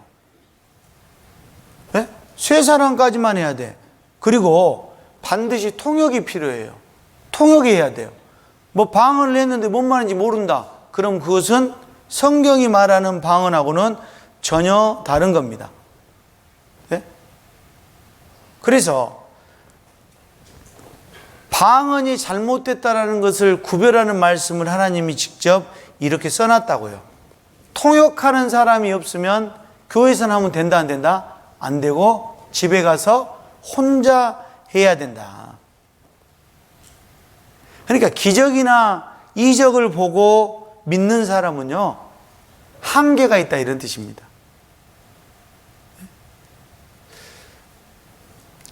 A: 네? 세 사람까지만 해야 돼. 그리고 반드시 통역이 필요해요. 통역이 해야 돼요. 뭐 방언을 했는데 뭔 말인지 모른다. 그럼 그것은 성경이 말하는 방언하고는 전혀 다른 겁니다. 네? 그래서 방언이 잘못됐다라는 것을 구별하는 말씀을 하나님이 직접 이렇게 써놨다고요. 통역하는 사람이 없으면 교회에서는 하면 된다, 안 된다? 안 되고 집에 가서 혼자 해야 된다. 그러니까 기적이나 이적을 보고 믿는 사람은요, 한계가 있다, 이런 뜻입니다.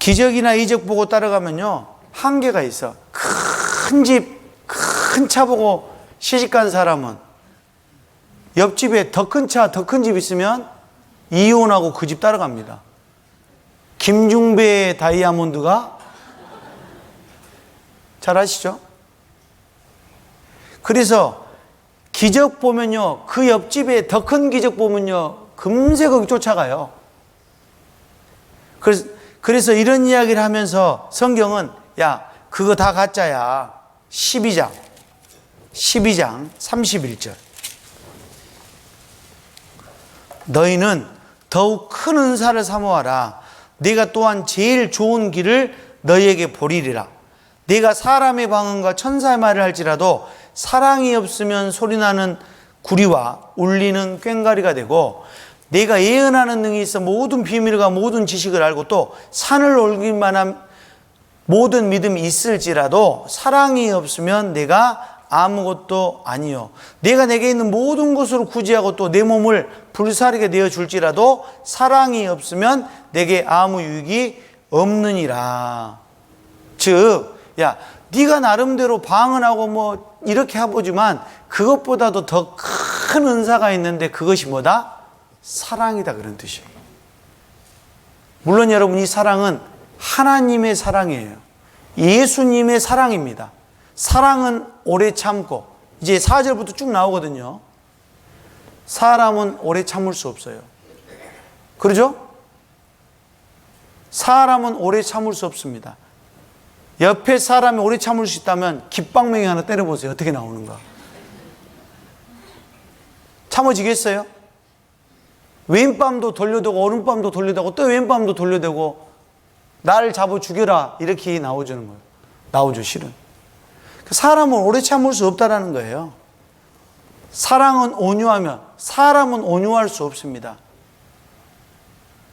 A: 기적이나 이적 보고 따라가면요, 한계가 있어. 큰 집, 큰 차 보고 시집간 사람은 옆집에 더 큰 차, 더 큰 집 있으면 이혼하고 그 집 따라갑니다. 김중배의 다이아몬드가 잘 아시죠? 그래서 기적 보면요, 그 옆집에 더 큰 기적 보면요, 금세 거기 쫓아가요. 그래서 이런 이야기를 하면서 성경은 야, 그거 다 가짜야. 12장 31절. 너희는 더욱 큰 은사를 사모하라. 네가 또한 제일 좋은 길을 너희에게 보리리라. 네가 사람의 방언과 천사의 말을 할지라도 사랑이 없으면 소리나는 구리와 울리는 꽹과리가 되고, 내가 예언하는 능이 있어 모든 비밀과 모든 지식을 알고 또 산을 옮길 만한 모든 믿음이 있을지라도 사랑이 없으면 내가 아무것도 아니요. 내가 내게 있는 모든 것으로 구제하고 또 내 몸을 불사르게 내어 줄지라도 사랑이 없으면 내게 아무 유익이 없느니라. 즉, 야, 네가 나름대로 방언하고 뭐 이렇게 해보지만 그것보다도 더 큰 은사가 있는데 그것이 뭐다? 사랑이다, 그런 뜻이에요. 물론 여러분, 이 사랑은 하나님의 사랑이에요. 예수님의 사랑입니다. 사랑은 오래 참고, 이제 4절부터 쭉 나오거든요. 사람은 오래 참을 수 없어요. 그러죠? 사람은 오래 참을 수 없습니다. 옆에 사람이 오래 참을 수 있다면 깃방맹이 하나 때려보세요. 어떻게 나오는가? 참아지겠어요? 왼밤도 돌려대고 오른밤도 돌려대고 또 왼밤도 돌려대고 나를 잡아 죽여라, 이렇게 나오주는 거예요. 나오죠, 실은. 사람은 오래 참을 수 없다라는 거예요. 사랑은 온유하며 사람은 온유할 수 없습니다.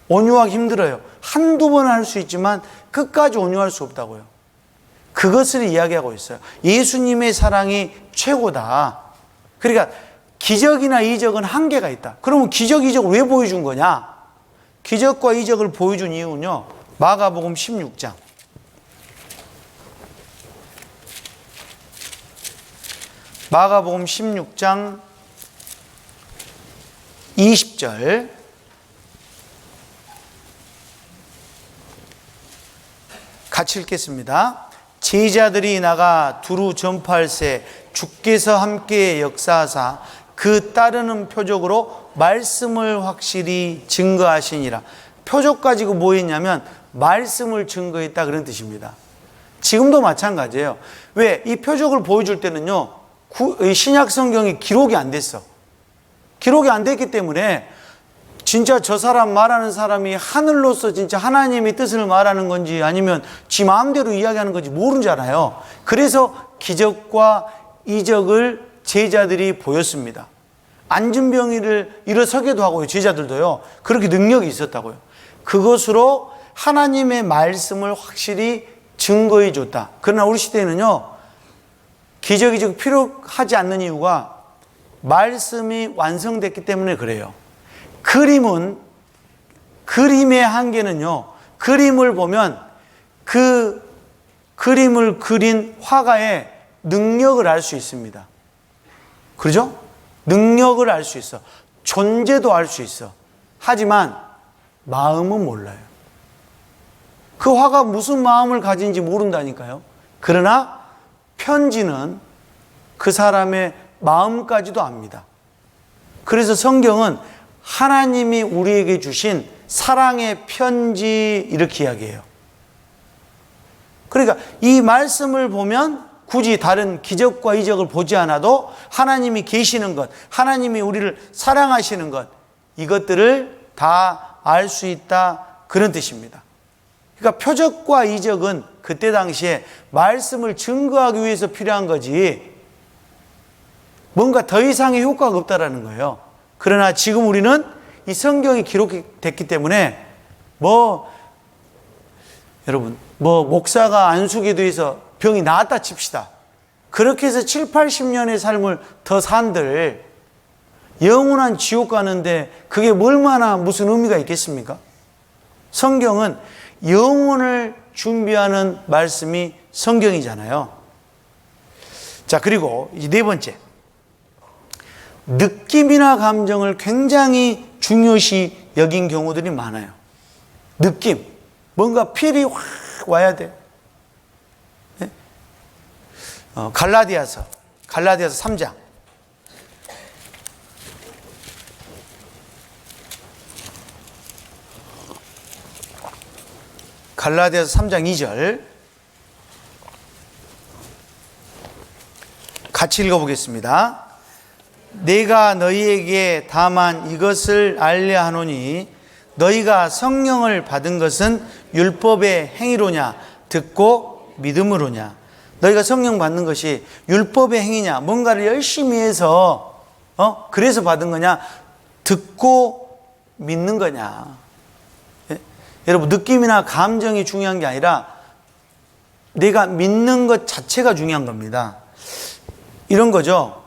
A: 온유하기 힘들어요. 한두 번 할 수 있지만 끝까지 온유할 수 없다고요. 그것을 이야기하고 있어요. 예수님의 사랑이 최고다. 그러니까 기적이나 이적은 한계가 있다. 그러면 기적, 이적을 왜 보여준 거냐? 기적과 이적을 보여준 이유는요, 마가복음 16장. 마가복음 16장 20절. 같이 읽겠습니다. 제자들이 나가 두루 전파할세 주께서 함께 역사하사 그 따르는 표적으로 말씀을 확실히 증거하시니라. 표적 가지고 뭐 했냐면 말씀을 증거했다, 그런 뜻입니다. 지금도 마찬가지예요. 왜? 이 표적을 보여줄 때는요, 신약 성경이 기록이 안 됐어. 기록이 안 됐기 때문에 진짜 저 사람 말하는 사람이 하늘로서 진짜 하나님의 뜻을 말하는 건지 아니면 지 마음대로 이야기하는 건지 모르잖아요. 그래서 기적과 이적을 제자들이 보였습니다. 안진병이를 일어서게도 하고요. 제자들도요. 그렇게 능력이 있었다고요. 그것으로 하나님의 말씀을 확실히 증거해 줬다. 그러나 우리 시대에는요, 기적, 이적 필요하지 않는 이유가 말씀이 완성됐기 때문에 그래요. 그림의 한계는요, 그림을 보면 그 그림을 그린 화가의 능력을 알 수 있습니다. 그러죠? 능력을 알 수 있어. 존재도 알 수 있어. 하지만 마음은 몰라요. 그 화가 무슨 마음을 가진지 모른다니까요. 그러나 편지는 그 사람의 마음까지도 압니다. 그래서 성경은 하나님이 우리에게 주신 사랑의 편지, 이렇게 이야기해요. 그러니까 이 말씀을 보면 굳이 다른 기적과 이적을 보지 않아도 하나님이 계시는 것, 하나님이 우리를 사랑하시는 것, 이것들을 다 알 수 있다, 그런 뜻입니다. 그러니까 표적과 이적은 그때 당시에 말씀을 증거하기 위해서 필요한 거지 뭔가 더 이상의 효과가 없다라는 거예요. 그러나 지금 우리는 이 성경이 기록됐기 때문에 여러분, 목사가 안수기에 대해서 병이 나았다 칩시다. 그렇게 해서 7, 80년의 삶을 더 산들 영원한 지옥 가는데 그게 얼마나 무슨 의미가 있겠습니까? 성경은 영혼을 준비하는 말씀이 성경이잖아요. 자, 그리고 이제 네 번째. 느낌이나 감정을 굉장히 중요시 여긴 경우들이 많아요. 느낌. 뭔가 필이 확 와야 돼. 네? 갈라디아서 3장. 갈라디아서 3장 2절. 같이 읽어보겠습니다. 내가 너희에게 다만 이것을 알려 하노니 너희가 성령을 받은 것은 율법의 행위로냐 듣고 믿음으로냐. 너희가 성령 받는 것이 율법의 행위냐, 뭔가를 열심히 해서 그래서 받은 거냐, 듣고 믿는 거냐. 예? 여러분, 느낌이나 감정이 중요한 게 아니라 내가 믿는 것 자체가 중요한 겁니다. 이런 거죠.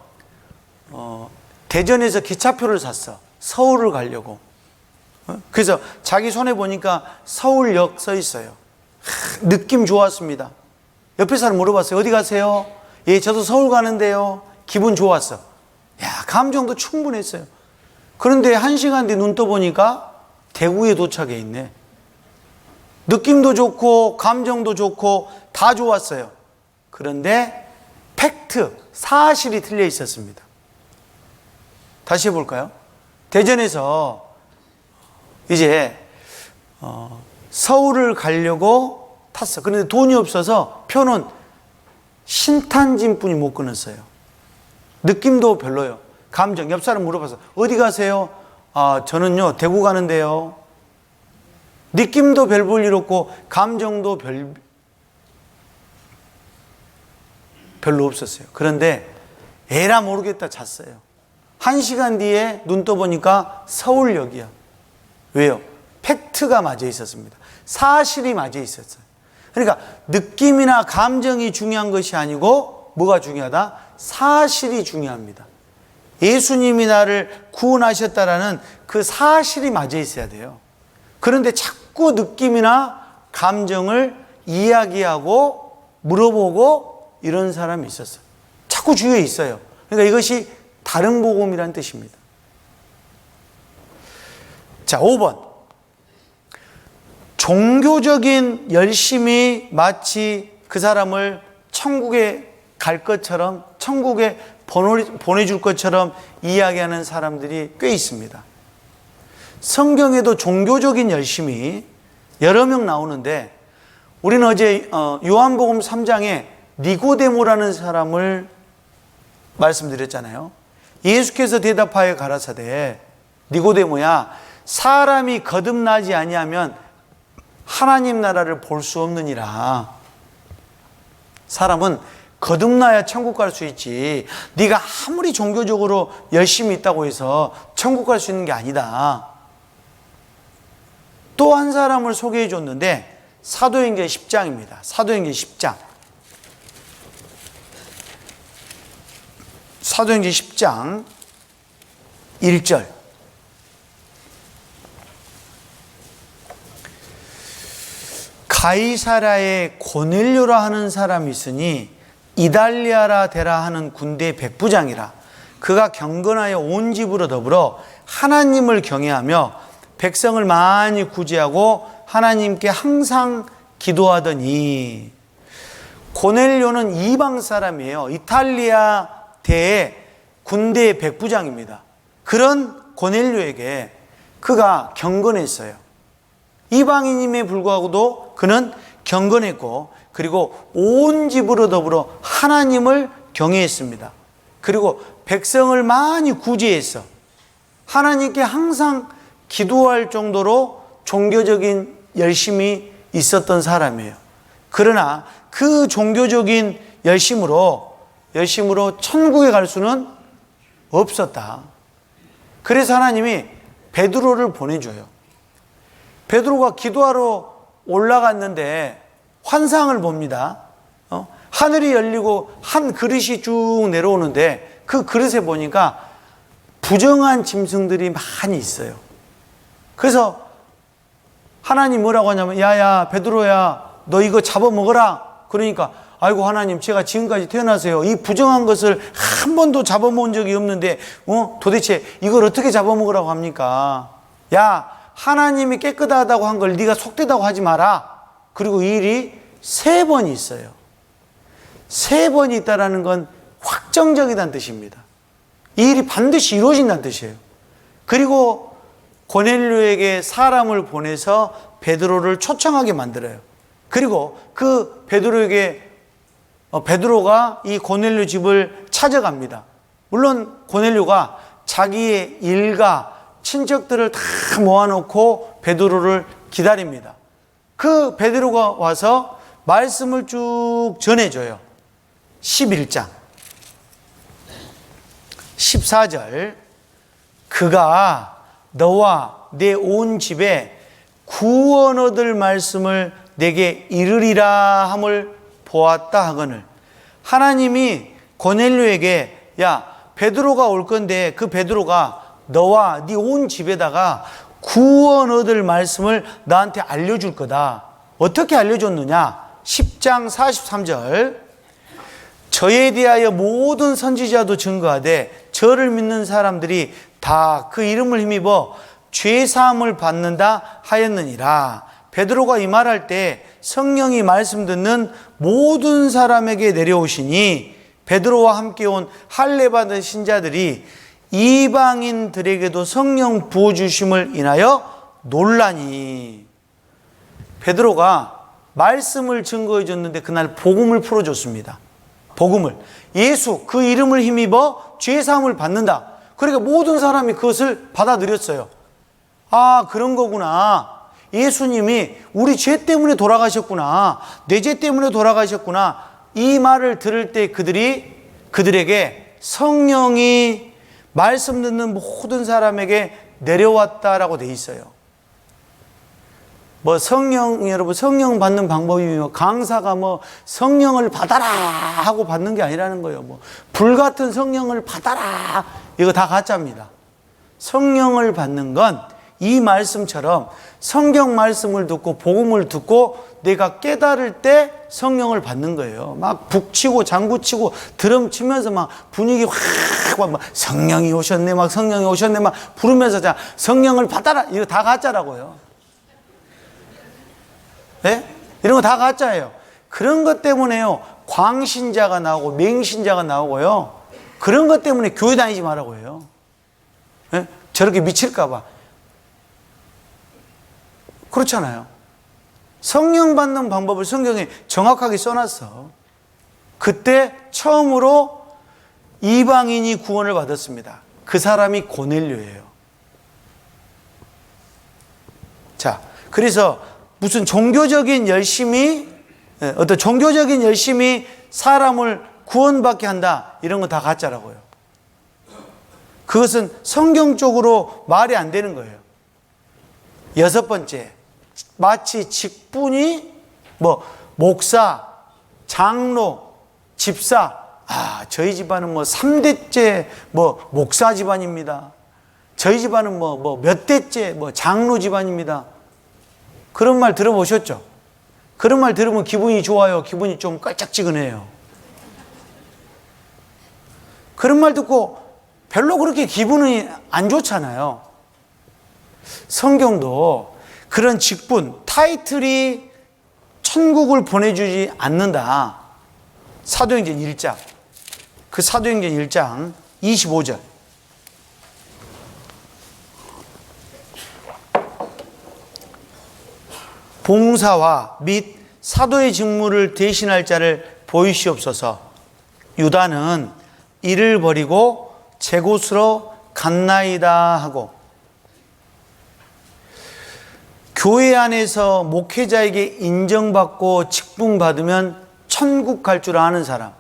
A: 대전에서 기차표를 샀어. 서울을 가려고. 그래서 자기 손에 보니까 서울역 써 있어요. 느낌 좋았습니다. 옆에 사람 물어봤어요. 어디 가세요? 예, 저도 서울 가는데요. 기분 좋았어. 야, 감정도 충분했어요. 그런데 1시간 뒤 눈 떠보니까 대구에 도착해 있네. 느낌도 좋고 감정도 좋고 다 좋았어요. 그런데 팩트, 사실이 틀려 있었습니다. 다시 해볼까요? 대전에서 이제 서울을 가려고 탔어. 그런데 돈이 없어서 표는 신탄진뿐이 못 끊었어요. 느낌도 별로요. 감정, 옆 사람 물어봐서 어디 가세요? 아, 저는요 대구 가는데요. 느낌도 별 볼 일 없고 감정도 별로 없었어요. 그런데 에라 모르겠다 잤어요. 1시간 뒤에 눈 떠보니까 서울역이야. 왜요? 팩트가 맞아 있었습니다. 사실이 맞아 있었어요. 그러니까 느낌이나 감정이 중요한 것이 아니고 뭐가 중요하다? 사실이 중요합니다. 예수님이 나를 구원하셨다라는 그 사실이 맞아 있어야 돼요. 그런데 자꾸 느낌이나 감정을 이야기하고 물어보고 이런 사람이 있었어요. 자꾸 주위에 있어요. 그러니까 이것이 다른 복음이라는 뜻입니다. 자, 5번. 종교적인 열심이 마치 그 사람을 천국에 갈 것처럼, 천국에 보내줄 것처럼 이야기하는 사람들이 꽤 있습니다. 성경에도 종교적인 열심이 여러 명 나오는데 우리는 어제 요한복음 3장에 니고데모라는 사람을 말씀드렸잖아요. 예수께서 대답하여 가라사대 니고데모야, 사람이 거듭나지 아니하면 하나님 나라를 볼 수 없느니라. 사람은 거듭나야 천국 갈 수 있지, 네가 아무리 종교적으로 열심히 있다고 해서 천국 갈 수 있는 게 아니다. 또 한 사람을 소개해 줬는데 사도행전 10장입니다. 사도행전 10장. 사도행전 10장 1절. 가이사라에 고넬료라 하는 사람이 있으니 이달리아라 데라 하는 군대 백부장이라. 그가 경건하여 온 집으로 더불어 하나님을 경외하며 백성을 많이 구제하고 하나님께 항상 기도하더니. 고넬료는 이방 사람이에요. 이탈리아 대의 군대의 백부장입니다. 그런 고넬료에게 그가 경건했어요. 이방인임에 불구하고도 그는 경건했고, 그리고 온 집으로 더불어 하나님을 경외했습니다. 그리고 백성을 많이 구제했어. 하나님께 항상 기도할 정도로 종교적인 열심이 있었던 사람이에요. 그러나 그 종교적인 열심으로 천국에 갈 수는 없었다. 그래서 하나님이 베드로를 보내줘요. 베드로가 기도하러 올라갔는데 환상을 봅니다. 하늘이 열리고 한 그릇이 쭉 내려오는데 그 그릇에 보니까 부정한 짐승들이 많이 있어요. 그래서 하나님 뭐라고 하냐면, 야야 베드로야, 너 이거 잡아먹어라. 그러니까 아이고 하나님, 제가 지금까지 태어나서요 이 부정한 것을 한 번도 잡아먹은 적이 없는데 도대체 이걸 어떻게 잡아먹으라고 합니까? 야, 하나님이 깨끗하다고 한 걸 네가 속되다고 하지 마라. 그리고 이 일이 3번이 있어요. 3번이 있다라는 건 확정적이다는 뜻입니다. 이 일이 반드시 이루어진다는 뜻이에요. 그리고 고넬료에게 사람을 보내서 베드로를 초청하게 만들어요. 그리고 그 베드로가 이 고넬료 집을 찾아갑니다. 물론 고넬료가 자기의 일가 친척들을 다 모아놓고 베드로를 기다립니다. 그 베드로가 와서 말씀을 쭉 전해줘요. 11장 14절. 그가 너와 내 온 집에 구원 얻을 말씀을 내게 이르리라 함을 보았다 하거늘. 하나님이 고넬료에게 야, 베드로가 올 건데 그 베드로가 너와 네 온 집에다가 구원 얻을 말씀을 나한테 알려줄 거다. 어떻게 알려줬느냐? 10장 43절. 저에 대하여 모든 선지자도 증거하되 저를 믿는 사람들이 다 그 이름을 힘입어 죄사함을 받는다 하였느니라. 베드로가 이 말할 때 성령이 말씀 듣는 모든 사람에게 내려오시니 베드로와 함께 온 할례 받은 신자들이 이방인들에게도 성령 부어주심을 인하여 놀라니. 베드로가 말씀을 증거해 줬는데 그날 복음을 풀어줬습니다. 복음을. 예수 그 이름을 힘입어 죄사함을 받는다. 그러니까 모든 사람이 그것을 받아들였어요. 아, 그런 거구나. 예수님이 우리 죄 때문에 돌아가셨구나. 내 죄 때문에 돌아가셨구나. 이 말을 들을 때 그들에게 성령이 말씀 듣는 모든 사람에게 내려왔다라고 돼 있어요. 여러분, 성령 받는 방법이 강사가 성령을 받아라 하고 받는 게 아니라는 거예요. 불같은 성령을 받아라. 이거 다 가짜입니다. 성령을 받는 건 이 말씀처럼 성경 말씀을 듣고 복음을 듣고 내가 깨달을 때 성령을 받는 거예요. 막 북치고 장구치고 드럼 치면서 막 분위기 확 성령이 오셨네, 막 성령이 오셨네, 막 부르면서 자 성령을 받아라. 이거 다 가짜라고요. 네? 이런 거 다 가짜예요. 그런 것 때문에요. 광신자가 나오고 맹신자가 나오고요. 그런 것 때문에 교회 다니지 말라고 해요. 네? 저렇게 미칠까 봐. 그렇잖아요. 성령 받는 방법을 성경에 정확하게 써놨어. 그때 처음으로 이방인이 구원을 받았습니다. 그 사람이 고넬료예요. 자, 그래서 무슨 종교적인 열심이 사람을 구원받게 한다, 이런 거 다 가짜라고요. 그것은 성경적으로 말이 안 되는 거예요. 여섯 번째, 마치 직분이 목사, 장로, 집사, 저희 집안은 3대째 목사 집안입니다. 저희 집안은 몇 대째 장로 집안입니다. 그런 말 들어보셨죠? 그런 말 들으면 기분이 좋아요? 기분이 좀 깔짝지근해요? 그런 말 듣고 별로 그렇게 기분이 안 좋잖아요. 성경도 그런 직분, 타이틀이 천국을 보내주지 않는다. 사도행전 1장. 그 사도행전 1장 25절. 봉사와 및 사도의 직무를 대신할 자를 보이시옵소서. 유다는 이를 버리고 제 곳으로 갔나이다 하고, 교회 안에서 목회자에게 인정받고 직분받으면 천국 갈 줄 아는 사람.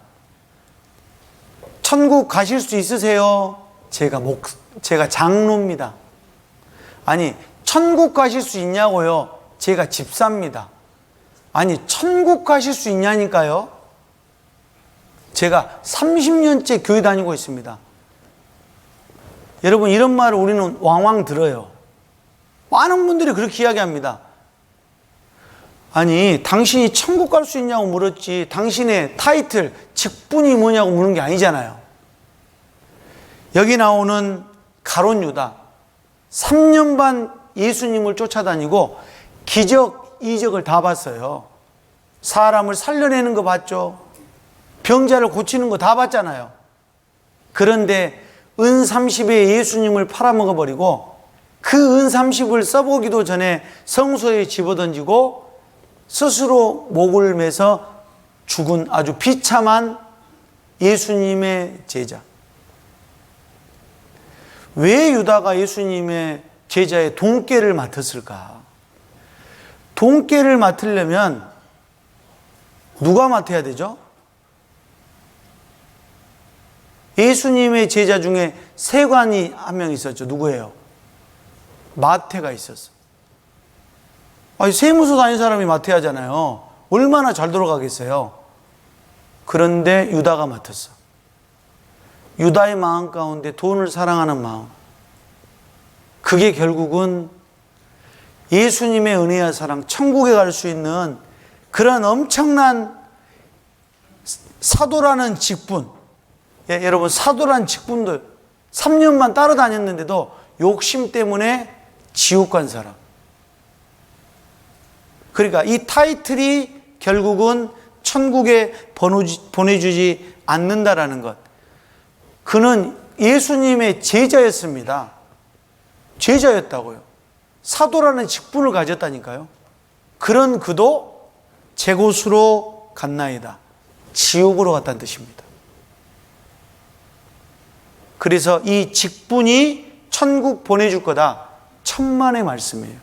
A: 천국 가실 수 있으세요? 제가 장로입니다. 아니, 천국 가실 수 있냐고요? 제가 집사입니다. 아니, 천국 가실 수 있냐니까요? 제가 30년째 교회 다니고 있습니다. 여러분, 이런 말을 우리는 왕왕 들어요. 많은 분들이 그렇게 이야기합니다. 아니, 당신이 천국 갈 수 있냐고 물었지, 당신의 타이틀, 직분이 뭐냐고 묻는 게 아니잖아요. 여기 나오는 가룟 유다, 3년 반 예수님을 쫓아다니고 기적, 이적을 다 봤어요. 사람을 살려내는 거 봤죠. 병자를 고치는 거 다 봤잖아요. 그런데 은 30에 예수님을 팔아먹어버리고 그 은 30을 써보기도 전에 성소에 집어던지고 스스로 목을 매서 죽은 아주 비참한 예수님의 제자. 왜 유다가 예수님의 제자의 돈깨를 맡았을까? 돈깨를 맡으려면 누가 맡아야 되죠? 예수님의 제자 중에 세관이 한 명 있었죠. 누구예요? 마태가 있었어. 아니, 세무서 다닌 사람이 마태 하잖아요. 얼마나 잘 돌아가겠어요. 그런데 유다가 맡았어. 유다의 마음 가운데 돈을 사랑하는 마음, 그게 결국은 예수님의 은혜와 사랑, 천국에 갈 수 있는 그런 엄청난 사도라는 직분. 예, 여러분, 사도라는 직분도 3년만 따라다녔는데도 욕심 때문에 지옥 간 사람. 그러니까 이 타이틀이 결국은 천국에 보내주지 않는다라는 것. 그는 예수님의 제자였습니다. 제자였다고요. 사도라는 직분을 가졌다니까요. 그런 그도 제 곳으로 갔나이다. 지옥으로 갔다는 뜻입니다. 그래서 이 직분이 천국 보내줄 거다. 천만의 말씀이에요.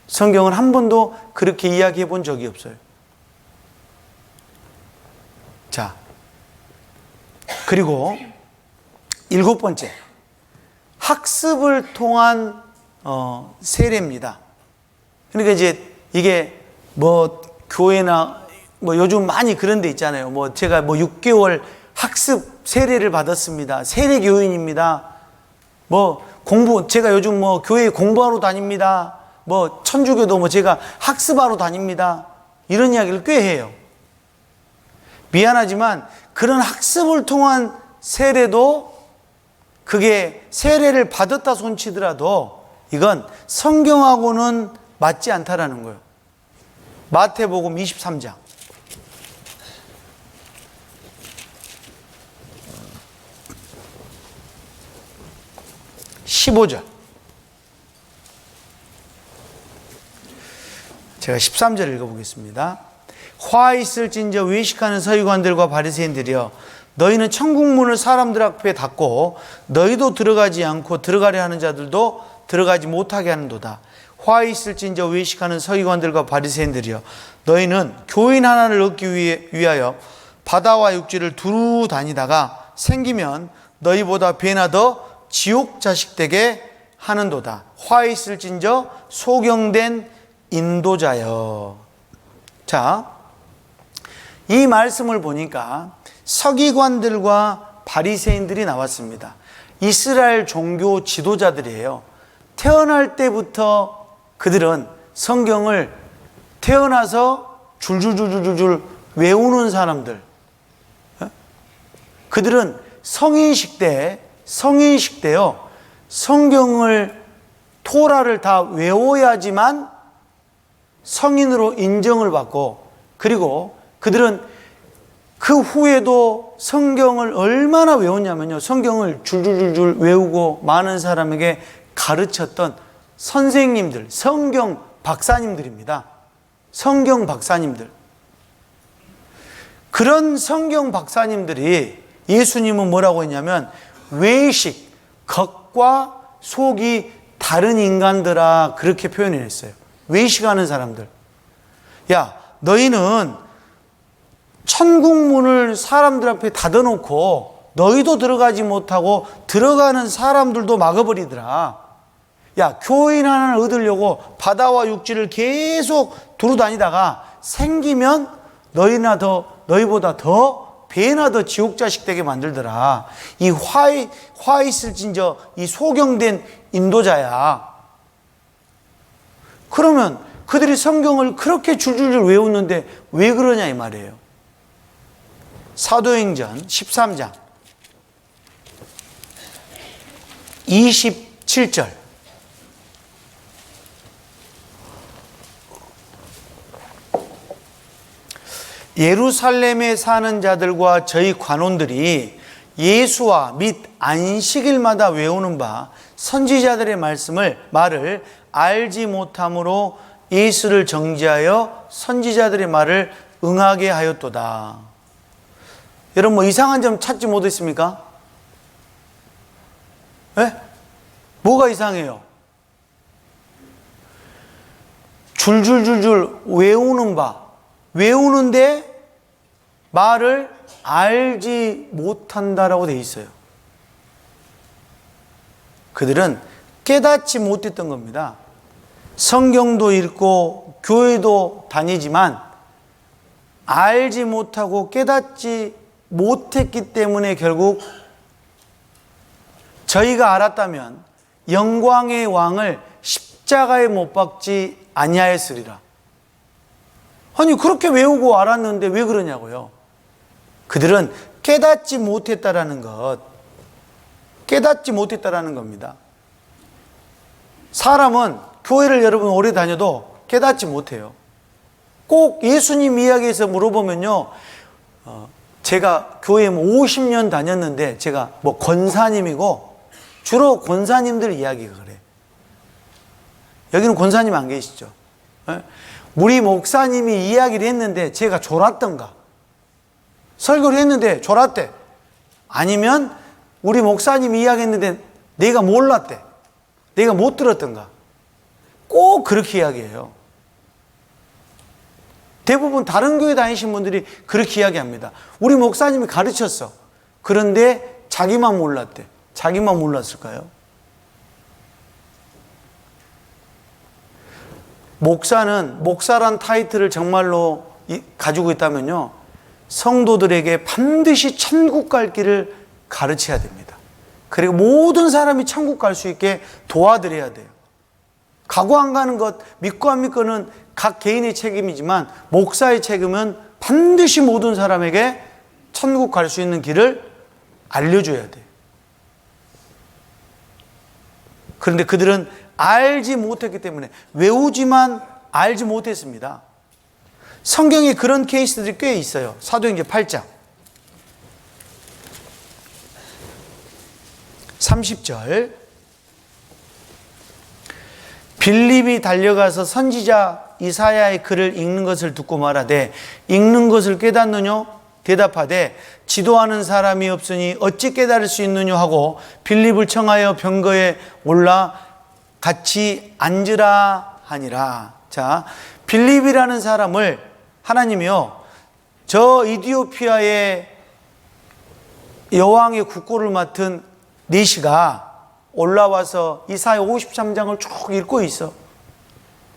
A: 성경은 한 번도 그렇게 이야기해 본 적이 없어요. 자, 그리고 7번째, 학습을 통한 세례입니다. 그러니까 이제 이게 뭐 교회나 뭐 요즘 많이 그런 데 있잖아요. 뭐 제가 뭐 6개월 학습 세례를 받았습니다. 세례 교인입니다. 뭐 제가 요즘 뭐 교회 공부하러 다닙니다. 뭐 천주교도 뭐 제가 학습하러 다닙니다. 이런 이야기를 꽤 해요. 미안하지만 그런 학습을 통한 세례도, 그게 세례를 받았다 손치더라도 이건 성경하고는 맞지 않다라는 거예요. 마태복음 23장 15절. 제가 13절 읽어보겠습니다. 화 있을진저 외식하는 서기관들과 바리새인들이여, 너희는 천국문을 사람들 앞에 닫고 너희도 들어가지 않고 들어가려 하는 자들도 들어가지 못하게 하는도다. 화 있을진저 외식하는 서기관들과 바리새인들이여, 너희는 교인 하나를 얻기 위하여 바다와 육지를 두루 다니다가 생기면 너희보다 배나 더 지옥 자식 되게 하는도다. 화 있을진저 소경된 인도자여. 자, 이 말씀을 보니까 서기관들과 바리새인들이 나왔습니다. 이스라엘 종교 지도자들이에요. 태어날 때부터 그들은 성경을 태어나서 줄줄줄줄줄 외우는 사람들. 그들은 성인식 때요, 성경을, 토라를 다 외워야지만 성인으로 인정을 받고, 그리고 그들은 그 후에도 성경을 얼마나 외웠냐면요, 성경을 줄줄줄줄 외우고 많은 사람에게 가르쳤던 선생님들, 성경 박사님들입니다. 성경 박사님들. 그런 성경 박사님들이, 예수님은 뭐라고 했냐면 외식, 겉과 속이 다른 인간들아, 그렇게 표현했어요. 외식하는 사람들. 야, 너희는 천국문을 사람들 앞에 닫아놓고 너희도 들어가지 못하고 들어가는 사람들도 막아버리더라. 야, 교인 하나를 얻으려고 바다와 육지를 계속 두루 다니다가 생기면 너희보다 더 배나 더 지옥 자식 되게 만들더라. 이 화 있을진저 이 소경된 인도자야. 그러면 그들이 성경을 그렇게 줄줄줄 외웠는데 왜 그러냐 이 말이에요. 사도행전 13장 27절. 예루살렘에 사는 자들과 저희 관원들이 예수와 및 안식일마다 외우는 바 선지자들의 말을 알지 못함으로 예수를 정죄하여 선지자들의 말을 응하게 하였도다. 여러분, 뭐 이상한 점 찾지 못했습니까? 네? 뭐가 이상해요? 줄줄줄줄 외우는데 말을 알지 못한다라고 돼 있어요. 그들은 깨닫지 못했던 겁니다. 성경도 읽고 교회도 다니지만 알지 못하고 깨닫지 못했기 때문에 결국 저희가 알았다면 영광의 왕을 십자가에 못 박지 아니하였으리라. 아니 그렇게 외우고 알았는데 왜 그러냐고요. 그들은 깨닫지 못했다라는 것, 깨닫지 못했다라는 겁니다. 사람은 교회를 여러분 오래 다녀도 깨닫지 못해요. 꼭 예수님 이야기에서 물어보면요, 제가 교회에 50년 다녔는데 제가 권사님이고 주로 권사님들 이야기가 그래요. 여기는 권사님 안 계시죠? 우리 목사님이 이야기를 했는데 제가 졸았던가, 설교를 했는데 졸았대, 아니면 우리 목사님이 이야기했는데 내가 몰랐대, 내가 못 들었던가, 꼭 그렇게 이야기해요. 대부분 다른 교회 다니신 분들이 그렇게 이야기합니다. 우리 목사님이 가르쳤어. 그런데 자기만 몰랐대. 자기만 몰랐을까요? 목사란 타이틀을 정말로 가지고 있다면요, 성도들에게 반드시 천국 갈 길을 가르쳐야 됩니다. 그리고 모든 사람이 천국 갈 수 있게 도와드려야 돼요. 가고 안 가는 것, 믿고 안 믿고는 각 개인의 책임이지만 목사의 책임은 반드시 모든 사람에게 천국 갈 수 있는 길을 알려줘야 돼요. 그런데 그들은 알지 못했기 때문에, 외우지만 알지 못했습니다. 성경에 그런 케이스들이 꽤 있어요. 사도행전 8장 30절, 빌립이 달려가서 선지자 이사야의 글을 읽는 것을 듣고 말하되 읽는 것을 깨닫느냐? 대답하되 지도하는 사람이 없으니 어찌 깨달을 수 있느냐 하고 빌립을 청하여 병거에 올라 같이 앉으라 하니라. 자, 빌립이라는 사람을 하나님이요, 저 이디오피아의 여왕의 국고를 맡은 니시가 올라와서 이사야 53장을 쭉 읽고 있어.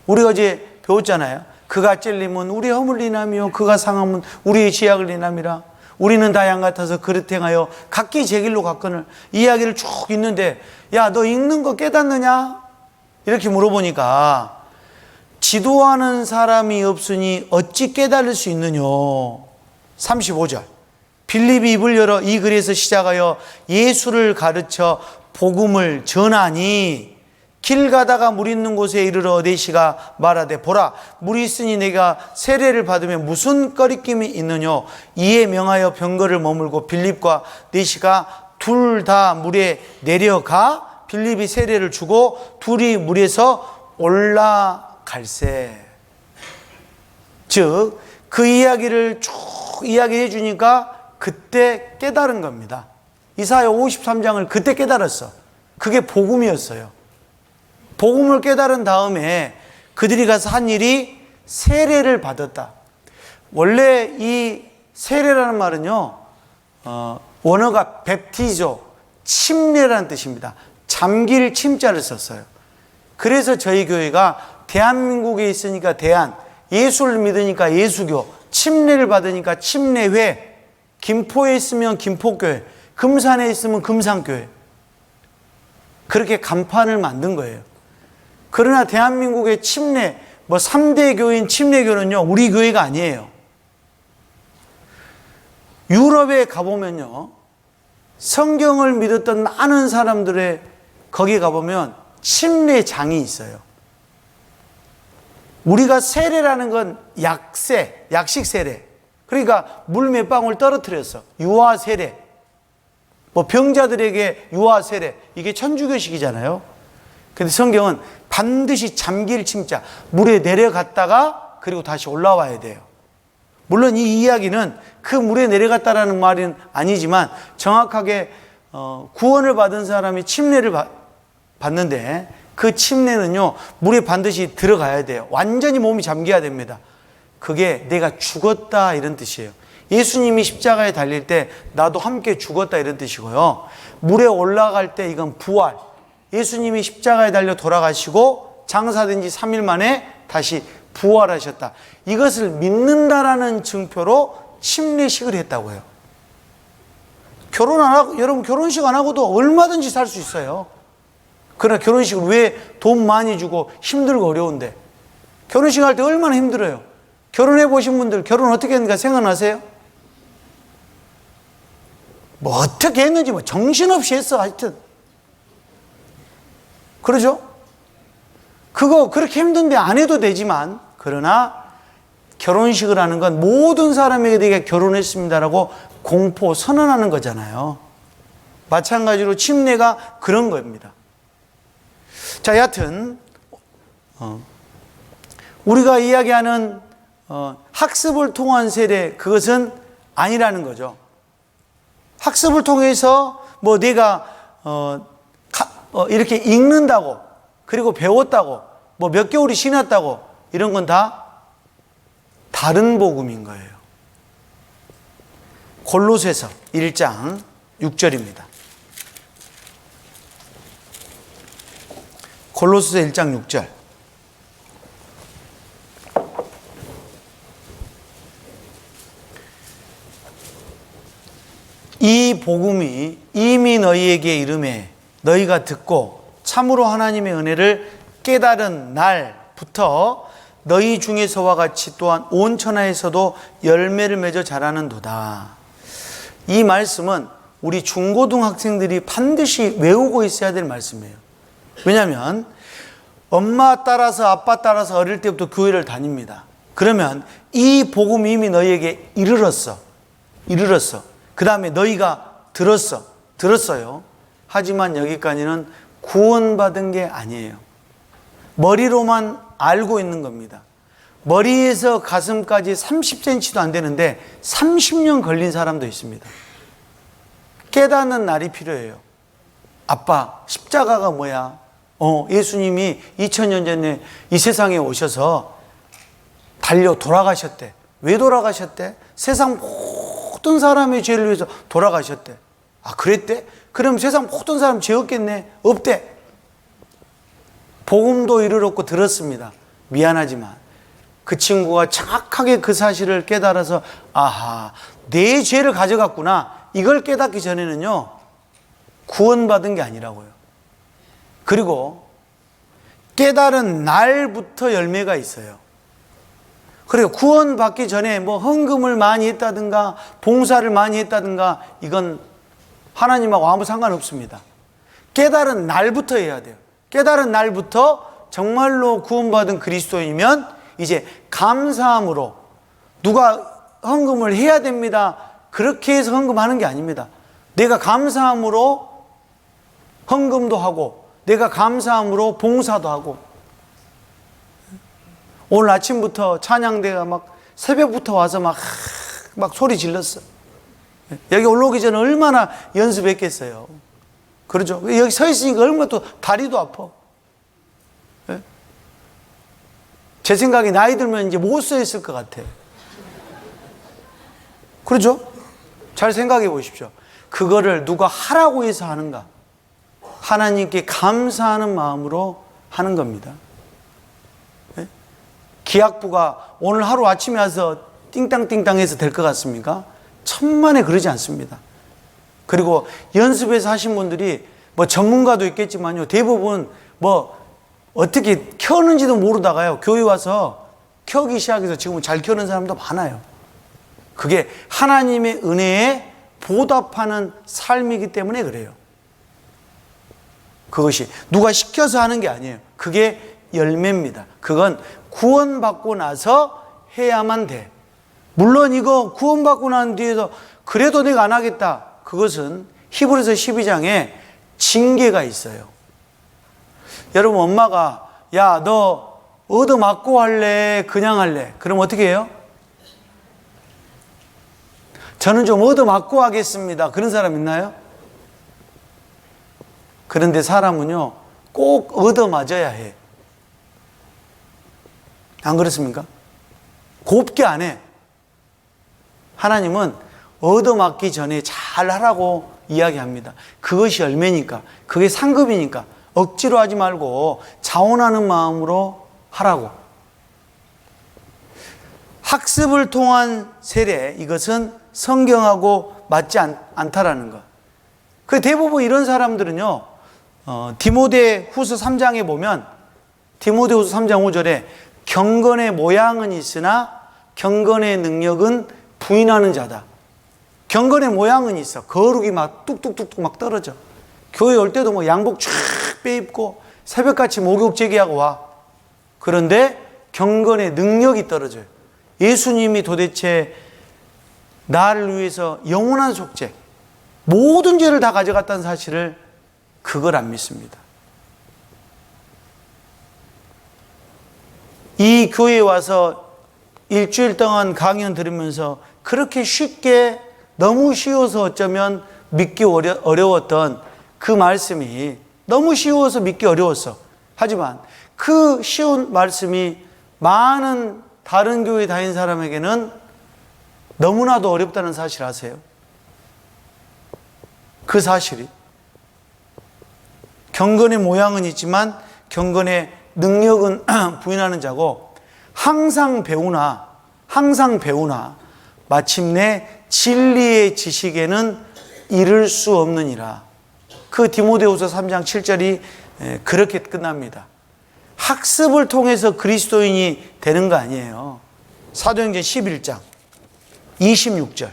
A: 우리가 어제 배웠잖아요. 그가 찔림은 우리의 허물 인함이요 그가 상함은 우리의 지약을 인함이라. 우리는 다 양 같아서 그릇 행하여 각기 제 길로 갔거늘. 이야기를 쭉 읽는데, 야, 너 읽는 거 깨닫느냐? 이렇게 물어보니까 지도하는 사람이 없으니 어찌 깨달을 수 있느냐. 35절, 빌립이 입을 열어 이 글에서 시작하여 예수를 가르쳐 복음을 전하니 길 가다가 물 있는 곳에 이르러 내시가 말하되 보라, 물이 있으니 내가 세례를 받으면 무슨 꺼리낌이 있느냐. 이에 명하여 병거를 머물고 빌립과 내시가 둘 다 물에 내려가 빌립이 세례를 주고 둘이 물에서 올라갈세. 즉 그 이야기를 쭉 이야기해 주니까 그때 깨달은 겁니다. 이사야 53장을 그때 깨달았어. 그게 복음이었어요. 복음을 깨달은 다음에 그들이 가서 한 일이 세례를 받았다. 원래 이 세례라는 말은요, 원어가 뵙티조, 침례라는 뜻입니다. 잠길 침자를 썼어요. 그래서 저희 교회가 대한민국에 있으니까 대한, 예수를 믿으니까 예수교, 침례를 받으니까 침례회, 김포에 있으면 김포교회, 금산에 있으면 금산교회, 그렇게 간판을 만든 거예요. 그러나 대한민국의 침례, 3대 교인 침례교는요, 우리 교회가 아니에요. 유럽에 가보면요, 성경을 믿었던 많은 사람들의 거기 가보면 침례장이 있어요. 우리가 세례라는 건 약식 세례. 그러니까 물 몇 방울 떨어뜨렸어. 유아 세례. 병자들에게 유아 세례. 이게 천주교식이잖아요. 근데 성경은 반드시 잠길 침자, 물에 내려갔다가 그리고 다시 올라와야 돼요. 물론 이 이야기는 그 물에 내려갔다라는 말은 아니지만 정확하게 구원을 받은 사람이 침례를 받는데 그 침례는요, 물에 반드시 들어가야 돼요. 완전히 몸이 잠겨야 됩니다. 그게 내가 죽었다 이런 뜻이에요. 예수님이 십자가에 달릴 때 나도 함께 죽었다 이런 뜻이고요. 물에 올라갈 때 이건 부활. 예수님이 십자가에 달려 돌아가시고 장사된 지 3일 만에 다시 부활하셨다. 이것을 믿는다라는 증표로 침례식을 했다고요. 결혼 안 하고, 여러분 결혼식 안 하고도 얼마든지 살 수 있어요. 그러나 결혼식을 왜 돈 많이 주고 힘들고 어려운데? 결혼식 할 때 얼마나 힘들어요. 결혼해 보신 분들 결혼 어떻게 했는가 생각나세요? 뭐 어떻게 했는지 뭐 정신없이 했어. 하여튼 그러죠? 그거 그렇게 힘든데 안 해도 되지만, 그러나 결혼식을 하는 건 모든 사람에게 내가 결혼했습니다라고 공포 선언하는 거잖아요. 마찬가지로 침례가 그런 겁니다. 자, 여하튼 우리가 이야기하는 학습을 통한 세례, 그것은 아니라는 거죠. 학습을 통해서 뭐 내가 이렇게 읽는다고, 그리고 배웠다고, 뭐 몇 개월이 지났다고, 이런 건 다 다른 복음인 거예요. 골로새서 1장 6절입니다. 골로새서 1장 6절. 이 복음이 이미 너희에게 이르매 너희가 듣고 참으로 하나님의 은혜를 깨달은 날부터 너희 중에서와 같이 또한 온 천하에서도 열매를 맺어 자라는도다. 이 말씀은 우리 중고등학생들이 반드시 외우고 있어야 될 말씀이에요. 왜냐하면 엄마 따라서 아빠 따라서 어릴 때부터 교회를 다닙니다. 그러면 이 복음이 이미 너희에게 이르렀어. 그 다음에 너희가 들었어요. 하지만 여기까지는 구원받은 게 아니에요. 머리로만 알고 있는 겁니다. 머리에서 가슴까지 30cm도 안 되는데 30년 걸린 사람도 있습니다. 깨닫는 날이 필요해요. 아빠, 십자가가 뭐야? 예수님이 2000년 전에 이 세상에 오셔서 달려 돌아가셨대. 왜 돌아가셨대? 세상 모든 사람의 죄를 위해서 돌아가셨대. 아, 그랬대? 그럼 세상 모든 사람 죄 없겠네? 없대. 복음도 이르렀고 들었습니다. 미안하지만 그 친구가 정확하게 그 사실을 깨달아서, 아하, 내 죄를 가져갔구나, 이걸 깨닫기 전에는요, 구원받은 게 아니라고요. 그리고 깨달은 날부터 열매가 있어요. 그리고 구원받기 전에 뭐 헌금을 많이 했다든가 봉사를 많이 했다든가, 이건 하나님하고 아무 상관없습니다. 깨달은 날부터 해야 돼요. 깨달은 날부터 정말로 구원받은 그리스도이면 이제 감사함으로, 누가 헌금을 해야 됩니다, 그렇게 해서 헌금하는 게 아닙니다. 내가 감사함으로 헌금도 하고, 내가 감사함으로 봉사도 하고. 오늘 아침부터 찬양대가 막 새벽부터 와서 막 소리 질렀어. 여기 올라오기 전에 얼마나 연습했겠어요. 그러죠. 여기 서 있으니까 얼마나 또 다리도 아파. 제 생각에 나이 들면 이제 못 서 있을 것 같아. 그러죠? 잘 생각해 보십시오. 그거를 누가 하라고 해서 하는가? 하나님께 감사하는 마음으로 하는 겁니다. 기악부가 오늘 하루 아침에 와서 띵땅띵땅 해서 될 것 같습니까? 천만에 그러지 않습니다. 그리고 연습해서 하신 분들이 뭐 전문가도 있겠지만요, 대부분 뭐 어떻게 켜는지도 모르다가요, 교회 와서 켜기 시작해서 지금은 잘 켜는 사람도 많아요. 그게 하나님의 은혜에 보답하는 삶이기 때문에 그래요. 그것이 누가 시켜서 하는 게 아니에요. 그게 열매입니다. 그건 구원받고 나서 해야만 돼. 물론 이거 구원받고 난 뒤에서 그래도 내가 안 하겠다, 그것은 히브리서 12장에 징계가 있어요. 여러분, 엄마가 야, 너 얻어맞고 할래, 그냥 할래? 그럼 어떻게 해요? 저는 좀 얻어맞고 하겠습니다, 그런 사람 있나요? 그런데 사람은요, 꼭 얻어맞아야 해. 안 그렇습니까? 곱게 안 해. 하나님은 얻어맞기 전에 잘 하라고 이야기합니다. 그것이 열매니까, 그게 상급이니까 억지로 하지 말고 자원하는 마음으로 하라고. 학습을 통한 세례, 이것은 성경하고 맞지 않다라는 것. 그 대부분 이런 사람들은요, 디모데 후서 3장에 보면, 디모데 후서 3장 5절에 경건의 모양은 있으나 경건의 능력은 부인하는 자다. 경건의 모양은 있어. 거룩이 막 뚝뚝뚝뚝 막 떨어져. 교회 올 때도 뭐 양복 쫙 빼입고 새벽같이 목욕 제기하고 와. 그런데 경건의 능력이 떨어져요. 예수님이 도대체 나를 위해서 영원한 속죄, 모든 죄를 다 가져갔다는 사실을 그걸 안 믿습니다. 이 교회에 와서 일주일 동안 강연 들으면서 그렇게 쉽게, 너무 쉬워서 어쩌면 믿기 어려웠던 그 말씀이 너무 쉬워서 믿기 어려웠어. 하지만 그 쉬운 말씀이 많은 다른 교회 다닌 사람에게는 너무나도 어렵다는 사실 아세요? 그 사실이 경건의 모양은 있지만 경건의 능력은 부인하는 자고, 항상 배우나 마침내 진리의 지식에는 이를 수 없느니라. 그 디모데후서 3장 7절이 그렇게 끝납니다. 학습을 통해서 그리스도인이 되는 거 아니에요. 사도행전 11장 26절.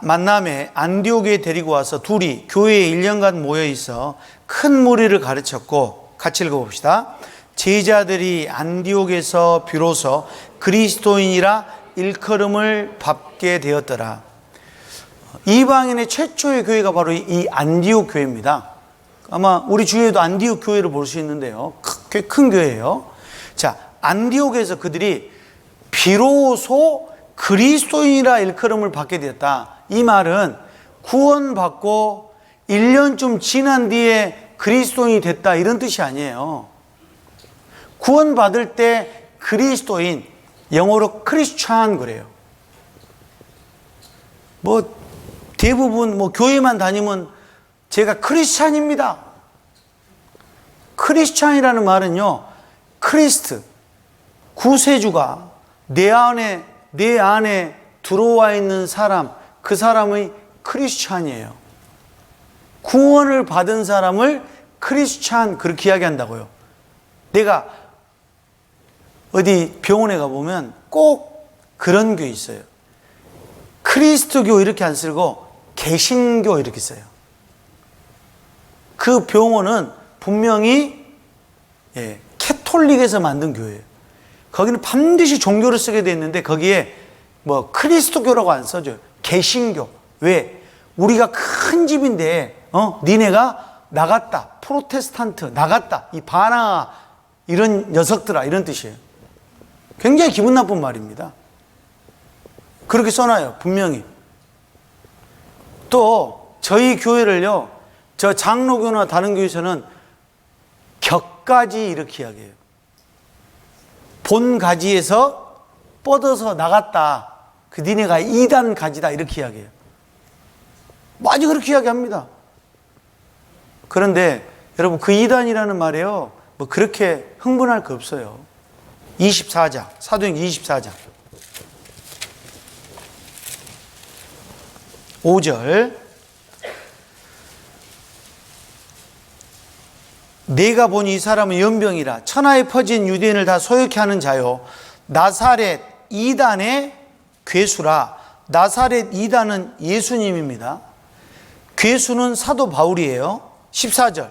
A: 만남에 안디옥에 데리고 와서 둘이 교회에 1년간 모여 있어 큰 무리를 가르쳤고, 같이 읽어봅시다. 제자들이 안디옥에서 비로소 그리스도인이라 일컬음을 받게 되었더라. 이방인의 최초의 교회가 바로 이 안디옥 교회입니다. 아마 우리 주위에도 안디옥 교회를 볼 수 있는데요, 꽤 큰 교회예요. 자, 안디옥에서 그들이 비로소 그리스도인이라 일컬음을 받게 되었다. 이 말은 구원받고 1년쯤 지난 뒤에 그리스도인이 됐다, 이런 뜻이 아니에요. 구원받을 때 그리스도인, 영어로 크리스찬 그래요. 뭐 대부분 교회만 다니면 제가 크리스찬입니다. 크리스찬이라는 말은요, 크리스트, 구세주가 내 안에 들어와 있는 사람, 그 사람의 크리스찬이에요. 구원을 받은 사람을 크리스찬, 그렇게 이야기한다고요. 내가 어디 병원에 가보면 꼭 그런 교 있어요. 크리스트교 이렇게 안 쓰고 개신교 이렇게 써요. 그 병원은 분명히 캐톨릭에서 만든 교회예요. 거기는 반드시 종교를 쓰게 돼 있는데 거기에 크리스토교라고 안 써줘요. 개신교. 왜? 우리가 큰 집인데 니네가 나갔다, 프로테스탄트 나갔다, 이 바나 이런 녀석들아, 이런 뜻이에요. 굉장히 기분 나쁜 말입니다. 그렇게 써놔요, 분명히. 또 저희 교회를요, 저 장로교나 다른 교회에서는 격가지 이렇게 이야기해요. 본 가지에서 뻗어서 나갔다, 그 니네가 이단 가지다, 이렇게 이야기해요. 많이 그렇게 이야기합니다. 그런데 여러분, 그 이단이라는 말이에요, 그렇게 흥분할 거 없어요. 24장, 사도행전 24장 5절. 내가 보니 이 사람은 연병이라 천하에 퍼진 유대인을 다 소욕케 하는 자요, 나사렛 이단의 괴수라. 나사렛 이단은 예수님입니다. 괴수는 사도 바울이에요. 14절.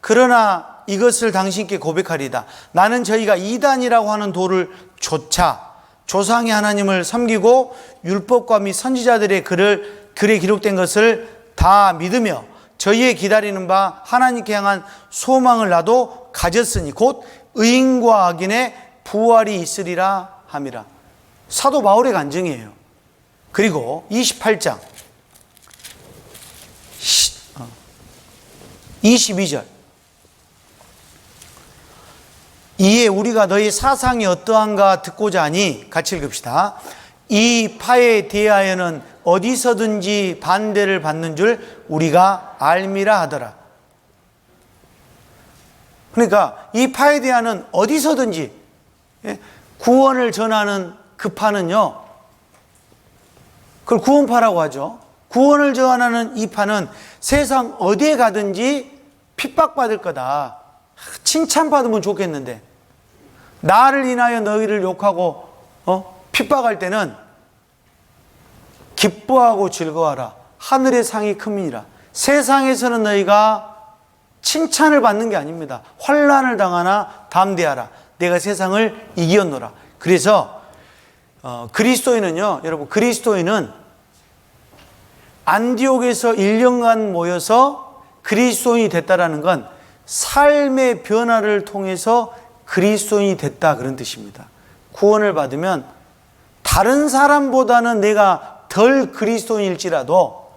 A: 그러나 이것을 당신께 고백하리다. 나는 저희가 이단이라고 하는 도를 조차 조상의 하나님을 섬기고 율법과 및 선지자들의 글에 기록된 것을 다 믿으며 저희의 기다리는 바 하나님께 향한 소망을 나도 가졌으니 곧 의인과 악인의 부활이 있으리라 함이라. 사도 바울의 간증이에요. 그리고 28장 22절. 이에 우리가 너희 사상이 어떠한가 듣고자 하니, 같이 읽읍시다. 이 파에 대하여는 어디서든지 반대를 받는 줄 우리가 알미라 하더라. 그러니까 이 파에 대한 어디서든지 구원을 전하는 그 파는요, 그걸 구원파라고 하죠. 구원을 전하는 이 파는 세상 어디에 가든지 핍박받을 거다. 칭찬받으면 좋겠는데, 나를 인하여 너희를 욕하고 핍박할 때는 기뻐하고 즐거워하라. 하늘의 상이 크니라. 세상에서는 너희가 칭찬을 받는 게 아닙니다. 환난을 당하나 담대하라. 내가 세상을 이기었노라. 그래서 그리스도인은요, 여러분, 그리스도인은 안디옥에서 1년간 모여서 그리스도인이 됐다라는 건 삶의 변화를 통해서 그리스도인이 됐다, 그런 뜻입니다. 구원을 받으면 다른 사람보다는 내가 덜 그리스도인일지라도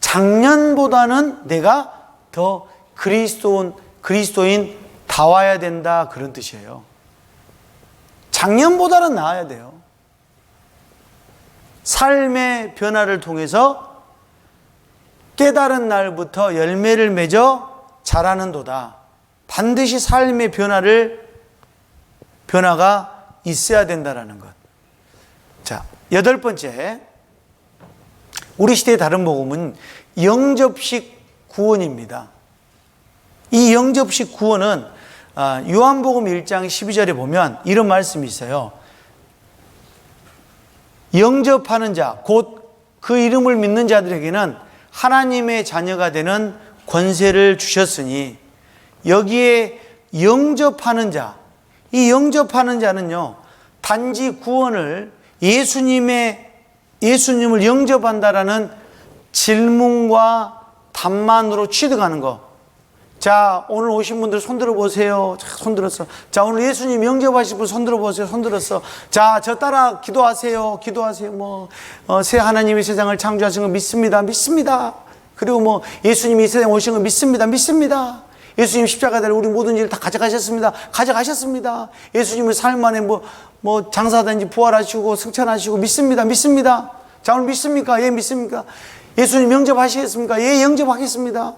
A: 작년보다는 내가 더 그리스도인 다와야 된다, 그런 뜻이에요. 작년보다는 나아야 돼요. 삶의 변화를 통해서 깨달은 날부터 열매를 맺어 자라는도다. 반드시 삶의 변화가 있어야 된다는 것. 자, 8번째, 우리 시대의 다른 복음은 영접식 구원입니다. 이 영접식 구원은 요한복음 1장 12절에 보면 이런 말씀이 있어요. 영접하는 자, 곧 그 이름을 믿는 자들에게는 하나님의 자녀가 되는 권세를 주셨으니, 여기에 영접하는 자, 이 영접하는 자는요, 단지 구원을 예수님을 영접한다라는 질문과 답만으로 취득하는 거. 자, 오늘 오신 분들 손들어 보세요. 자, 손들었어. 자, 오늘 예수님 영접하실 분 손들어 보세요. 손들었어. 자, 저 따라 기도하세요. 새 하나님이 세상을 창조하신 거 믿습니다. 그리고 예수님이 이 세상에 오신 거 믿습니다. 예수님 십자가 달려 우리 모든 일을 다 가져가셨습니다. 예수님은 삶 안에 장사하든지 부활하시고 승천하시고 믿습니다. 자, 오늘 믿습니까? 예, 믿습니까? 예수님 영접하시겠습니까? 예, 영접하겠습니다.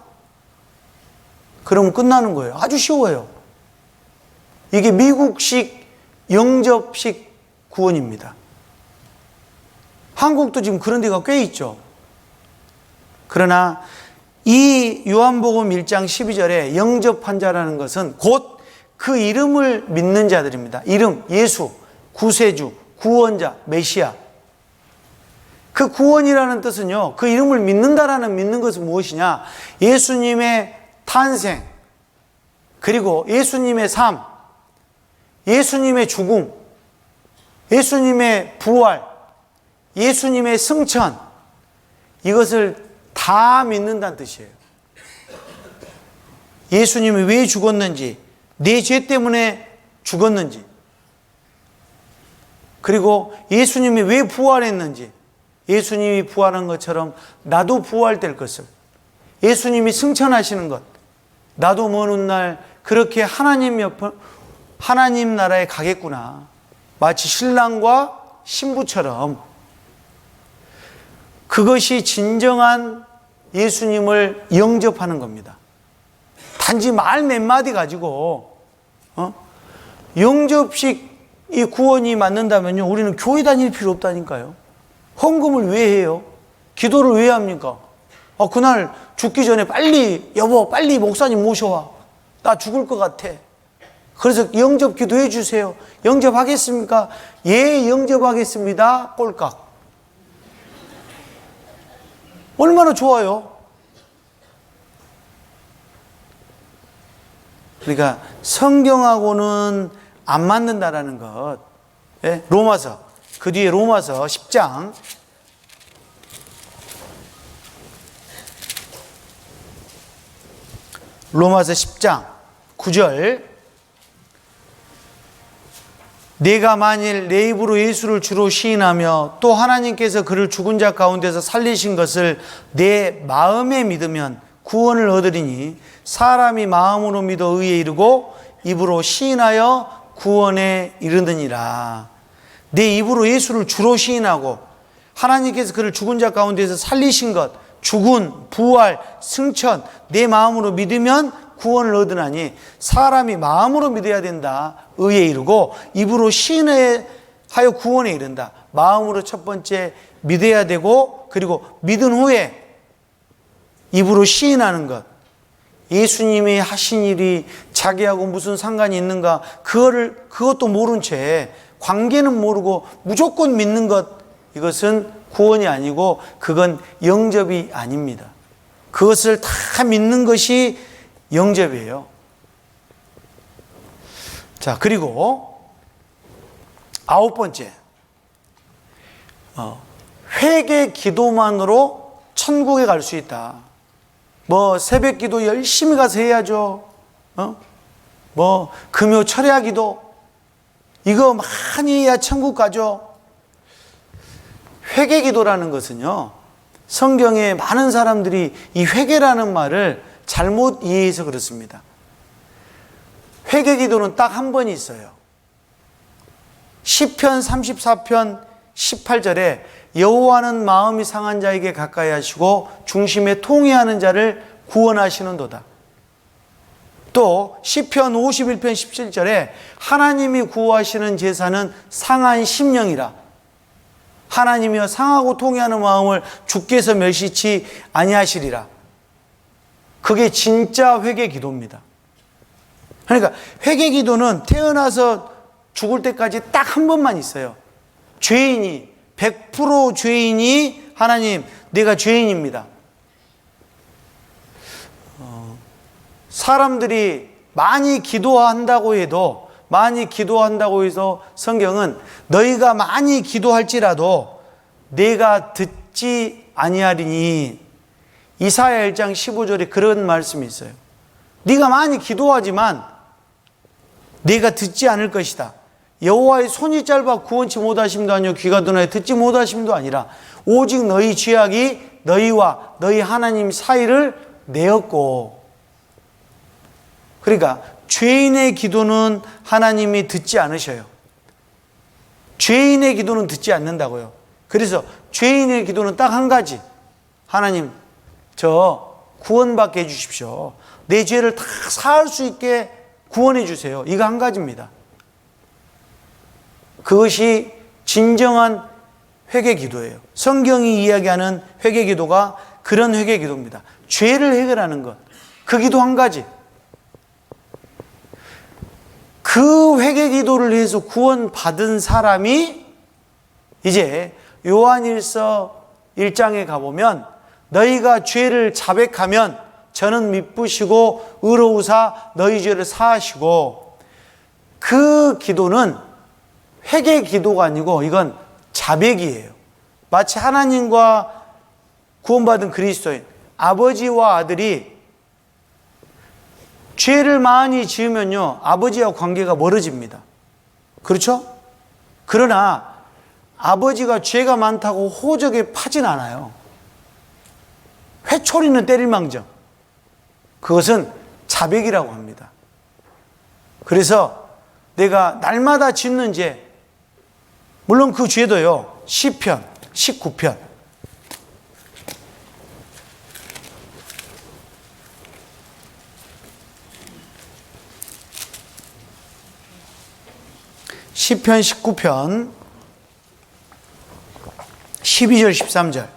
A: 그러면 끝나는 거예요. 아주 쉬워요. 이게 미국식 영접식 구원입니다. 한국도 지금 그런 데가 꽤 있죠. 그러나 이 요한복음 1장 12절에 영접한 자라는 것은 곧 그 이름을 믿는 자들입니다. 이름, 예수, 구세주, 구원자, 메시아. 그 구원이라는 뜻은요, 그 이름을 믿는 것은 무엇이냐? 예수님의 탄생, 그리고 예수님의 삶, 예수님의 죽음, 예수님의 부활, 예수님의 승천, 이것을 다 믿는다는 뜻이에요. 예수님이 왜 죽었는지, 내 죄 때문에 죽었는지, 그리고 예수님이 왜 부활했는지, 예수님이 부활한 것처럼 나도 부활될 것을, 예수님이 승천하시는 것, 나도 먼 훗날 그렇게 하나님 나라에 가겠구나. 마치 신랑과 신부처럼. 그것이 진정한 예수님을 영접하는 겁니다. 단지 말 몇 마디 가지고 영접식 이 구원이 맞는다면요, 우리는 교회 다닐 필요 없다니까요. 헌금을 왜 해요? 기도를 왜 합니까? 그날 죽기 전에 여보 빨리 목사님 모셔와. 나 죽을 것 같아. 그래서 영접 기도해 주세요. 영접하겠습니까? 예, 영접하겠습니다. 꼴깍. 얼마나 좋아요. 그러니까 성경하고는 안 맞는다라는 것. 예? 로마서, 그 뒤에 로마서 10장 로마서 10장 9절, 내가 만일 내 입으로 예수를 주로 시인하며 또 하나님께서 그를 죽은 자 가운데서 살리신 것을 내 마음에 믿으면 구원을 얻으리니, 사람이 마음으로 믿어 의에 이르고 입으로 시인하여 구원에 이르느니라. 내 입으로 예수를 주로 시인하고 하나님께서 그를 죽은 자 가운데서 살리신 것, 죽은, 부활, 승천, 내 마음으로 믿으면 구원을 얻으나니 사람이 마음으로 믿어야 된다. 의에 이르고 입으로 시인하여 구원에 이른다. 마음으로 첫 번째 믿어야 되고, 그리고 믿은 후에 입으로 시인하는 것. 예수님이 하신 일이 자기하고 무슨 상관이 있는가, 그것도 모른 채, 관계는 모르고 무조건 믿는 것, 이것은 구원이 아니고 그건 영접이 아닙니다. 그것을 다 믿는 것이 영접이에요. 자, 그리고 9번째, 회개 기도만으로 천국에 갈 수 있다. 뭐 새벽 기도 열심히 가서 해야죠. 뭐 금요 철야 기도 이거 많이 해야 천국 가죠. 회개 기도라는 것은요, 성경에 많은 사람들이 이 회개라는 말을 잘못 이해해서 그렇습니다. 회개 기도는 딱 한 번이 있어요. 시편 34편 18절에 여호와는 마음이 상한 자에게 가까이 하시고 중심에 통회하는 자를 구원하시는도다. 또 시편 51편 17절에 하나님이 구하시는 제사는 상한 심령이라. 하나님이여 상하고 통회하는 마음을 주께서 멸시치 아니하시리라. 그게 진짜 회개 기도입니다. 그러니까 회개 기도는 태어나서 죽을 때까지 딱 한 번만 있어요. 죄인이 100% 죄인이 하나님 내가 죄인입니다. 사람들이 많이 기도한다고 해서 성경은 너희가 많이 기도할지라도 내가 듣지 아니하리니, 이사야 1장 15절에 그런 말씀이 있어요. 네가 많이 기도하지만 네가 듣지 않을 것이다. 여호와의 손이 짧아 구원치 못하심도 아니요 귀가 둔하여 듣지 못하심도 아니라 오직 너희 죄악이 너희와 너희 하나님 사이를 내었고. 그러니까 죄인의 기도는 하나님이 듣지 않으셔요. 죄인의 기도는 듣지 않는다고요. 그래서 죄인의 기도는 딱 한 가지. 하나님, 저 구원받게 해주십시오. 내 죄를 다 사할 수 있게 구원해 주세요. 이거 한 가지입니다. 그것이 진정한 회개 기도예요. 성경이 이야기하는 회개 기도가 그런 회개 기도입니다. 죄를 해결하는 것, 그 기도 한 가지. 그 회개 기도를 해서 구원받은 사람이 이제 요한일서 1장에 가보면 너희가 죄를 자백하면 저는 미쁘시고 의로우사 너희 죄를 사하시고, 그 기도는 회개 기도가 아니고 이건 자백이에요. 마치 하나님과 구원받은 그리스도인, 아버지와 아들이 죄를 많이 지으면요, 아버지와 관계가 멀어집니다. 그렇죠? 그러나 아버지가 죄가 많다고 호적에 파진 않아요. 회초리는 때릴망정. 그것은 자백이라고 합니다. 그래서 내가 날마다 짓는 죄, 물론 그 죄도요, 시편 19편 시편 19편 12절 13절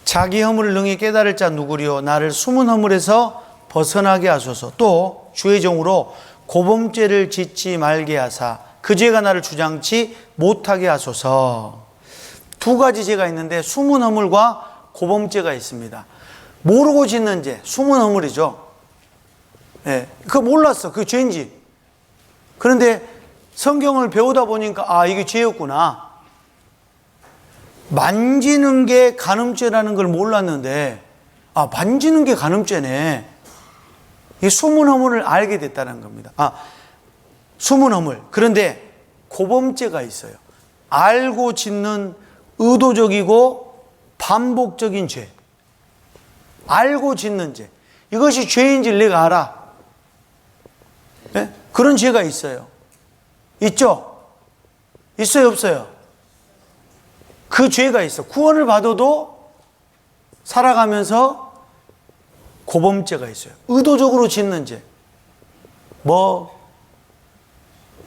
A: 자기 허물을 능히 깨달을 자 누구리요 나를 숨은 허물에서 벗어나게 하소서. 또 주의 종으로 고범죄를 짓지 말게 하사 그 죄가 나를 주장치 못하게 하소서. 두 가지 죄가 있는데 숨은 허물과 고범죄가 있습니다. 모르고 짓는 죄, 숨은 허물이죠. 예, 그거 몰랐어. 그게 죄인지. 그런데 성경을 배우다 보니까 아, 이게 죄였구나. 만지는 게 간음죄라는 걸 몰랐는데 아, 만지는 게 간음죄네. 이 숨은 허물을 알게 됐다는 겁니다. 아, 숨은 허물. 그런데 고범죄가 있어요. 알고 짓는 의도적이고 반복적인 죄. 알고 짓는 죄. 이것이 죄인지 내가 알아. 네? 그런 죄가 있어요. 있죠? 있어요, 없어요? 그 죄가 있어. 구원을 받아도 살아가면서 고범죄가 있어요. 의도적으로 짓는 죄. 뭐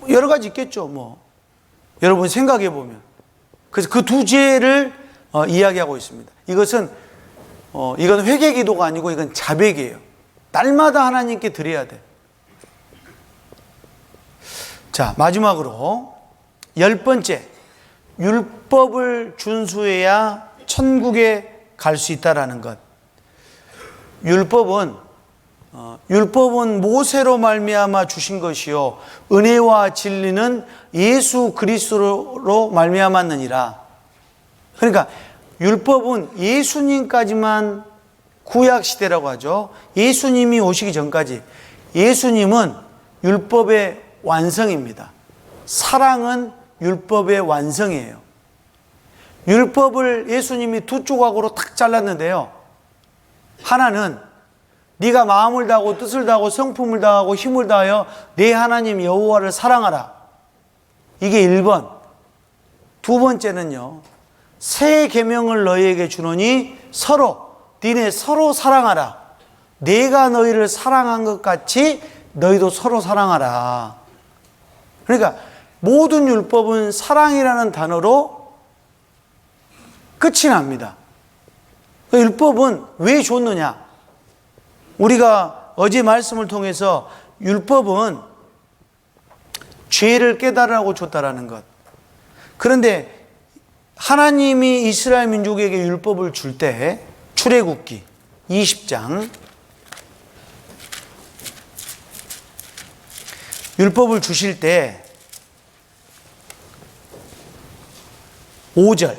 A: 여러 가지 있겠죠. 뭐 여러분 생각해 보면. 그래서 그 두 죄를 이야기하고 있습니다. 이건 회개 기도가 아니고 이건 자백이에요. 날마다 하나님께 드려야 돼. 자, 마지막으로 10번째, 율법을 준수해야 천국에 갈 수 있다라는 것. 율법은 모세로 말미암아 주신 것이요 은혜와 진리는 예수 그리스도로 말미암았느니라. 그러니까 율법은 예수님까지만, 구약 시대라고 하죠. 예수님이 오시기 전까지. 예수님은 율법의 완성입니다. 사랑은 율법의 완성이에요. 율법을 예수님이 두 조각으로 탁 잘랐는데요. 하나는 네가 마음을 다하고 뜻을 다하고 성품을 다하고 힘을 다하여 내 하나님 여호와를 사랑하라. 이게 1번. 두 번째는요. 새 계명을 너희에게 주노니 니네 서로 사랑하라. 내가 너희를 사랑한 것 같이 너희도 서로 사랑하라. 그러니까 모든 율법은 사랑이라는 단어로 끝이 납니다. 율법은 왜 줬느냐? 우리가 어제 말씀을 통해서 율법은 죄를 깨달으라고 줬다라는 것. 그런데 하나님이 이스라엘 민족에게 율법을 줄 때 출애굽기 20장 율법을 주실 때 5절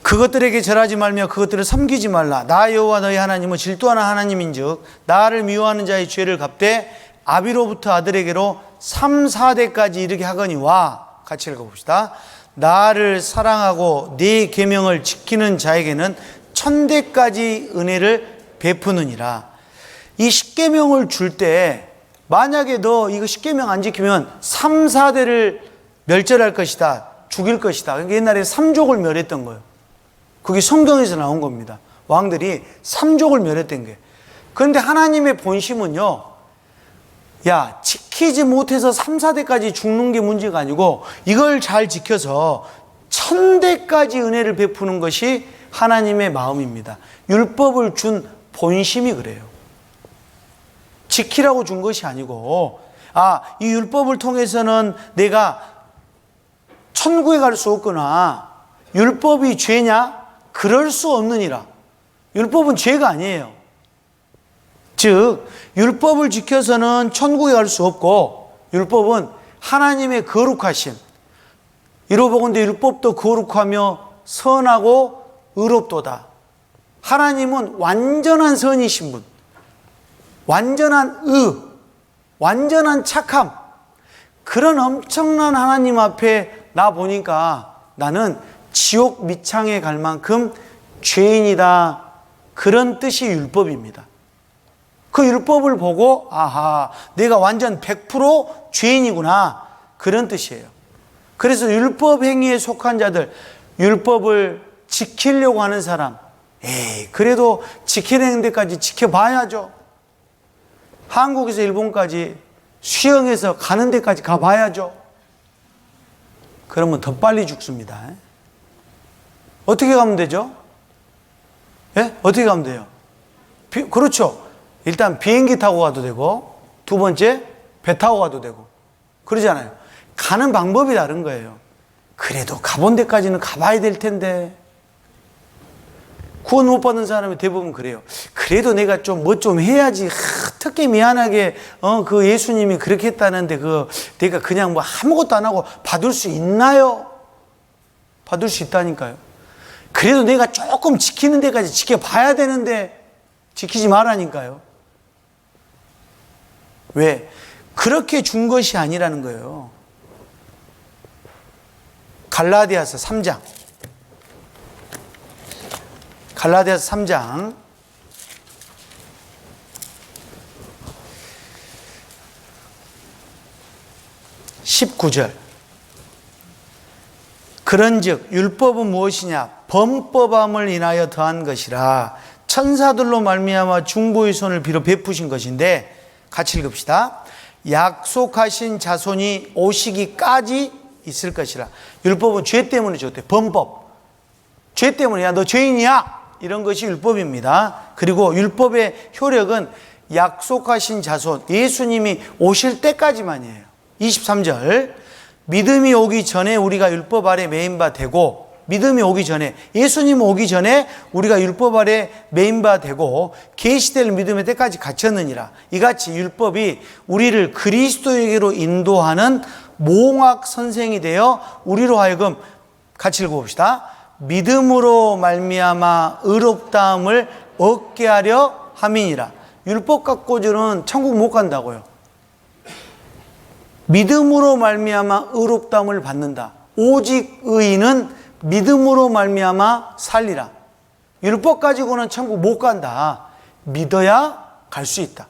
A: 그것들에게 절하지 말며 그것들을 섬기지 말라. 나 여호와 너희 하나님은 질투하는 하나님인즉 나를 미워하는 자의 죄를 갚되 아비로부터 아들에게로 3, 4대까지 이르게 하거니와. 같이 읽어봅시다. 나를 사랑하고 네 계명을 지키는 자에게는 1000대까지 은혜를 베푸느니라. 이 10계명을 줄 때 만약에 너 이거 10계명 안 지키면 3, 4대를 멸절할 것이다. 죽일 것이다. 그러니까 옛날에 3족을 멸했던 거예요. 그게 성경에서 나온 겁니다. 왕들이 3족을 멸했던 게. 그런데 하나님의 본심은요, 야, 지키지 못해서 3, 4대까지 죽는 게 문제가 아니고 이걸 잘 지켜서 1000대까지 은혜를 베푸는 것이 하나님의 마음입니다. 율법을 준 본심이 그래요. 지키라고 준 것이 아니고, 이 율법을 통해서는 내가 천국에 갈 수 없구나. 율법이 죄냐? 그럴 수 없느니라. 율법은 죄가 아니에요. 즉 율법을 지켜서는 천국에 갈 수 없고, 율법은 하나님의 거룩하심. 이로보건대 율법도 거룩하며 선하고 의롭도다. 하나님은 완전한 선이신 분, 완전한 완전한 착함. 그런 엄청난 하나님 앞에 나 보니까 나는 지옥 밑창에 갈 만큼 죄인이다. 그런 뜻이 율법입니다. 그 율법을 보고 내가 완전 100% 죄인이구나. 그런 뜻이에요. 그래서 율법 행위에 속한 자들, 율법을 지키려고 하는 사람, 그래도 지키는 데까지 지켜봐야죠. 한국에서 일본까지 수영해서 가는 데까지 가봐야죠. 그러면 더 빨리 죽습니다. 어떻게 가면 되죠? 어떻게 가면 돼요? 그렇죠. 일단 비행기 타고 가도 되고, 두 번째 배 타고 가도 되고, 그러잖아요. 가는 방법이 다른 거예요. 그래도 가본 데까지는 가봐야 될 텐데. 구원 못 받은 사람이 대부분 그래요. 그래도 내가 좀 뭐 좀 해야지. 특히 미안하게 그 예수님이 그렇게 했다는데 내가 그냥 뭐 아무것도 안 하고 받을 수 있나요? 받을 수 있다니까요. 그래도 내가 조금 지키는 데까지 지켜봐야 되는데 지키지 말라니까요. 왜? 그렇게 준 것이 아니라는 거예요. 갈라디아서 3장. 갈라디아서 3장 19절. 그런즉 율법은 무엇이냐? 범법함을 인하여 더한 것이라. 천사들로 말미암아 중보의 손을 빌어 베푸신 것인데, 같이 읽읍시다. 약속하신 자손이 오시기까지 있을 것이라. 율법은 죄 때문에 줬대. 범법. 죄 때문에, 야, 너 죄인이야, 이런 것이 율법입니다. 그리고 율법의 효력은 약속하신 자손, 예수님이 오실 때까지만이에요. 23절, 믿음이 오기 전에 우리가 율법 아래 매인 바 되고, 믿음이 오기 전에, 예수님 오기 전에 우리가 율법 아래 매인 바 되고 계시될 믿음의 때까지 갇혔느니라. 이같이 율법이 우리를 그리스도에게로 인도하는 몽학 선생이 되어 우리로 하여금, 같이 읽어봅시다. 믿음으로 말미암아 의롭다함을 얻게 하려 함이니라. 율법 갖고는 천국 못 간다고요. 믿음으로 말미암아 의롭다함을 받는다. 오직 의인은 믿음으로 말미암아 살리라. 율법 가지고는 천국 못 간다. 믿어야 갈 수 있다.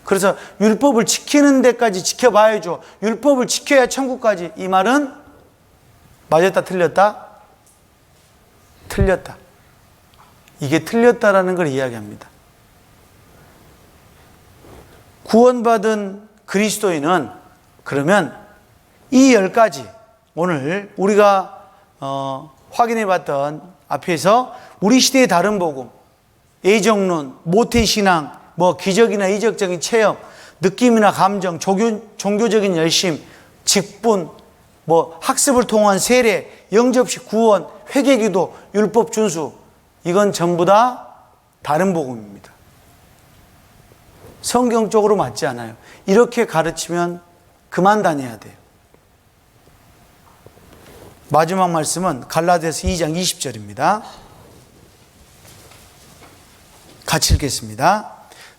A: 그래서 율법을 지키는 데까지 지켜봐야죠. 율법을 지켜야 천국까지. 이 말은 맞았다, 틀렸다? 틀렸다. 이게 틀렸다라는 걸 이야기합니다. 구원받은 그리스도인은 그러면 이 10가지, 오늘 우리가 확인해 봤던 앞에서 우리 시대의 다른 복음, 애정론, 모태신앙, 기적이나 이적적인 체험, 느낌이나 감정, 종교적인 열심, 직분, 학습을 통한 세례, 영접식 구원, 회개기도, 율법 준수, 이건 전부 다 다른 복음입니다. 성경적으로 맞지 않아요. 이렇게 가르치면 그만 다녀야 돼요. 마지막 말씀은 갈라디아서 2장 20절입니다. 같이 읽겠습니다.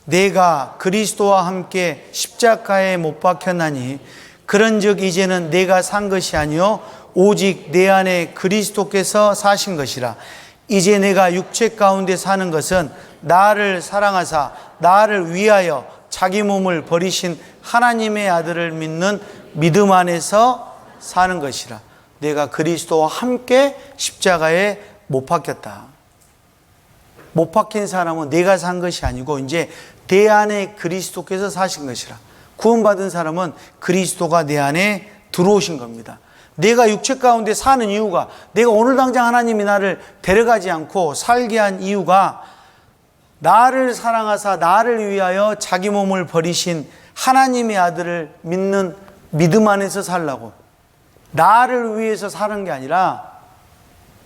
A: 내가 그리스도와 함께 십자가에 못 박혔나니 그런즉 이제는 내가 산 것이 아니요 오직 내 안에 그리스도께서 사신 것이라. 이제 내가 육체 가운데 사는 것은 나를 사랑하사 나를 위하여 자기 몸을 버리신 하나님의 아들을 믿는 믿음 안에서 사는 것이라. 내가 그리스도와 함께 십자가에 못 박혔다. 못 박힌 사람은 내가 산 것이 아니고 이제 내 안에 그리스도께서 사신 것이라. 구원받은 사람은 그리스도가 내 안에 들어오신 겁니다. 내가 육체 가운데 사는 이유가, 내가 오늘 당장 하나님이 나를 데려가지 않고 살게 한 이유가, 나를 사랑하사 나를 위하여 자기 몸을 버리신 하나님의 아들을 믿는 믿음 안에서 살라고. 나를 위해서 사는 게 아니라,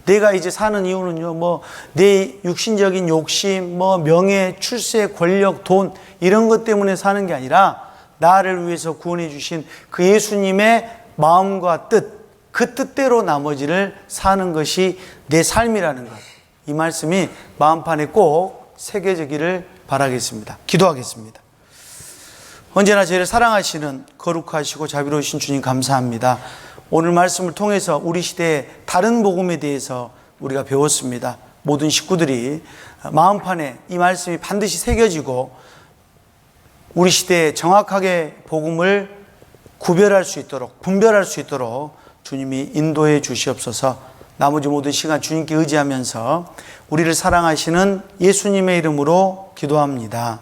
A: 내가 이제 사는 이유는요, 내 육신적인 욕심, 명예, 출세, 권력, 돈, 이런 것 때문에 사는 게 아니라, 나를 위해서 구원해 주신 그 예수님의 마음과 뜻, 그 뜻대로 나머지를 사는 것이 내 삶이라는 것. 이 말씀이 마음판에 꼭 새겨지기를 바라겠습니다. 기도하겠습니다. 언제나 저희를 사랑하시는 거룩하시고 자비로우신 주님 감사합니다. 오늘 말씀을 통해서 우리 시대의 다른 복음에 대해서 우리가 배웠습니다. 모든 식구들이 마음판에 이 말씀이 반드시 새겨지고 우리 시대에 정확하게 복음을 구별할 수 있도록, 분별할 수 있도록 주님이 인도해 주시옵소서. 나머지 모든 시간 주님께 의지하면서 우리를 사랑하시는 예수님의 이름으로 기도합니다.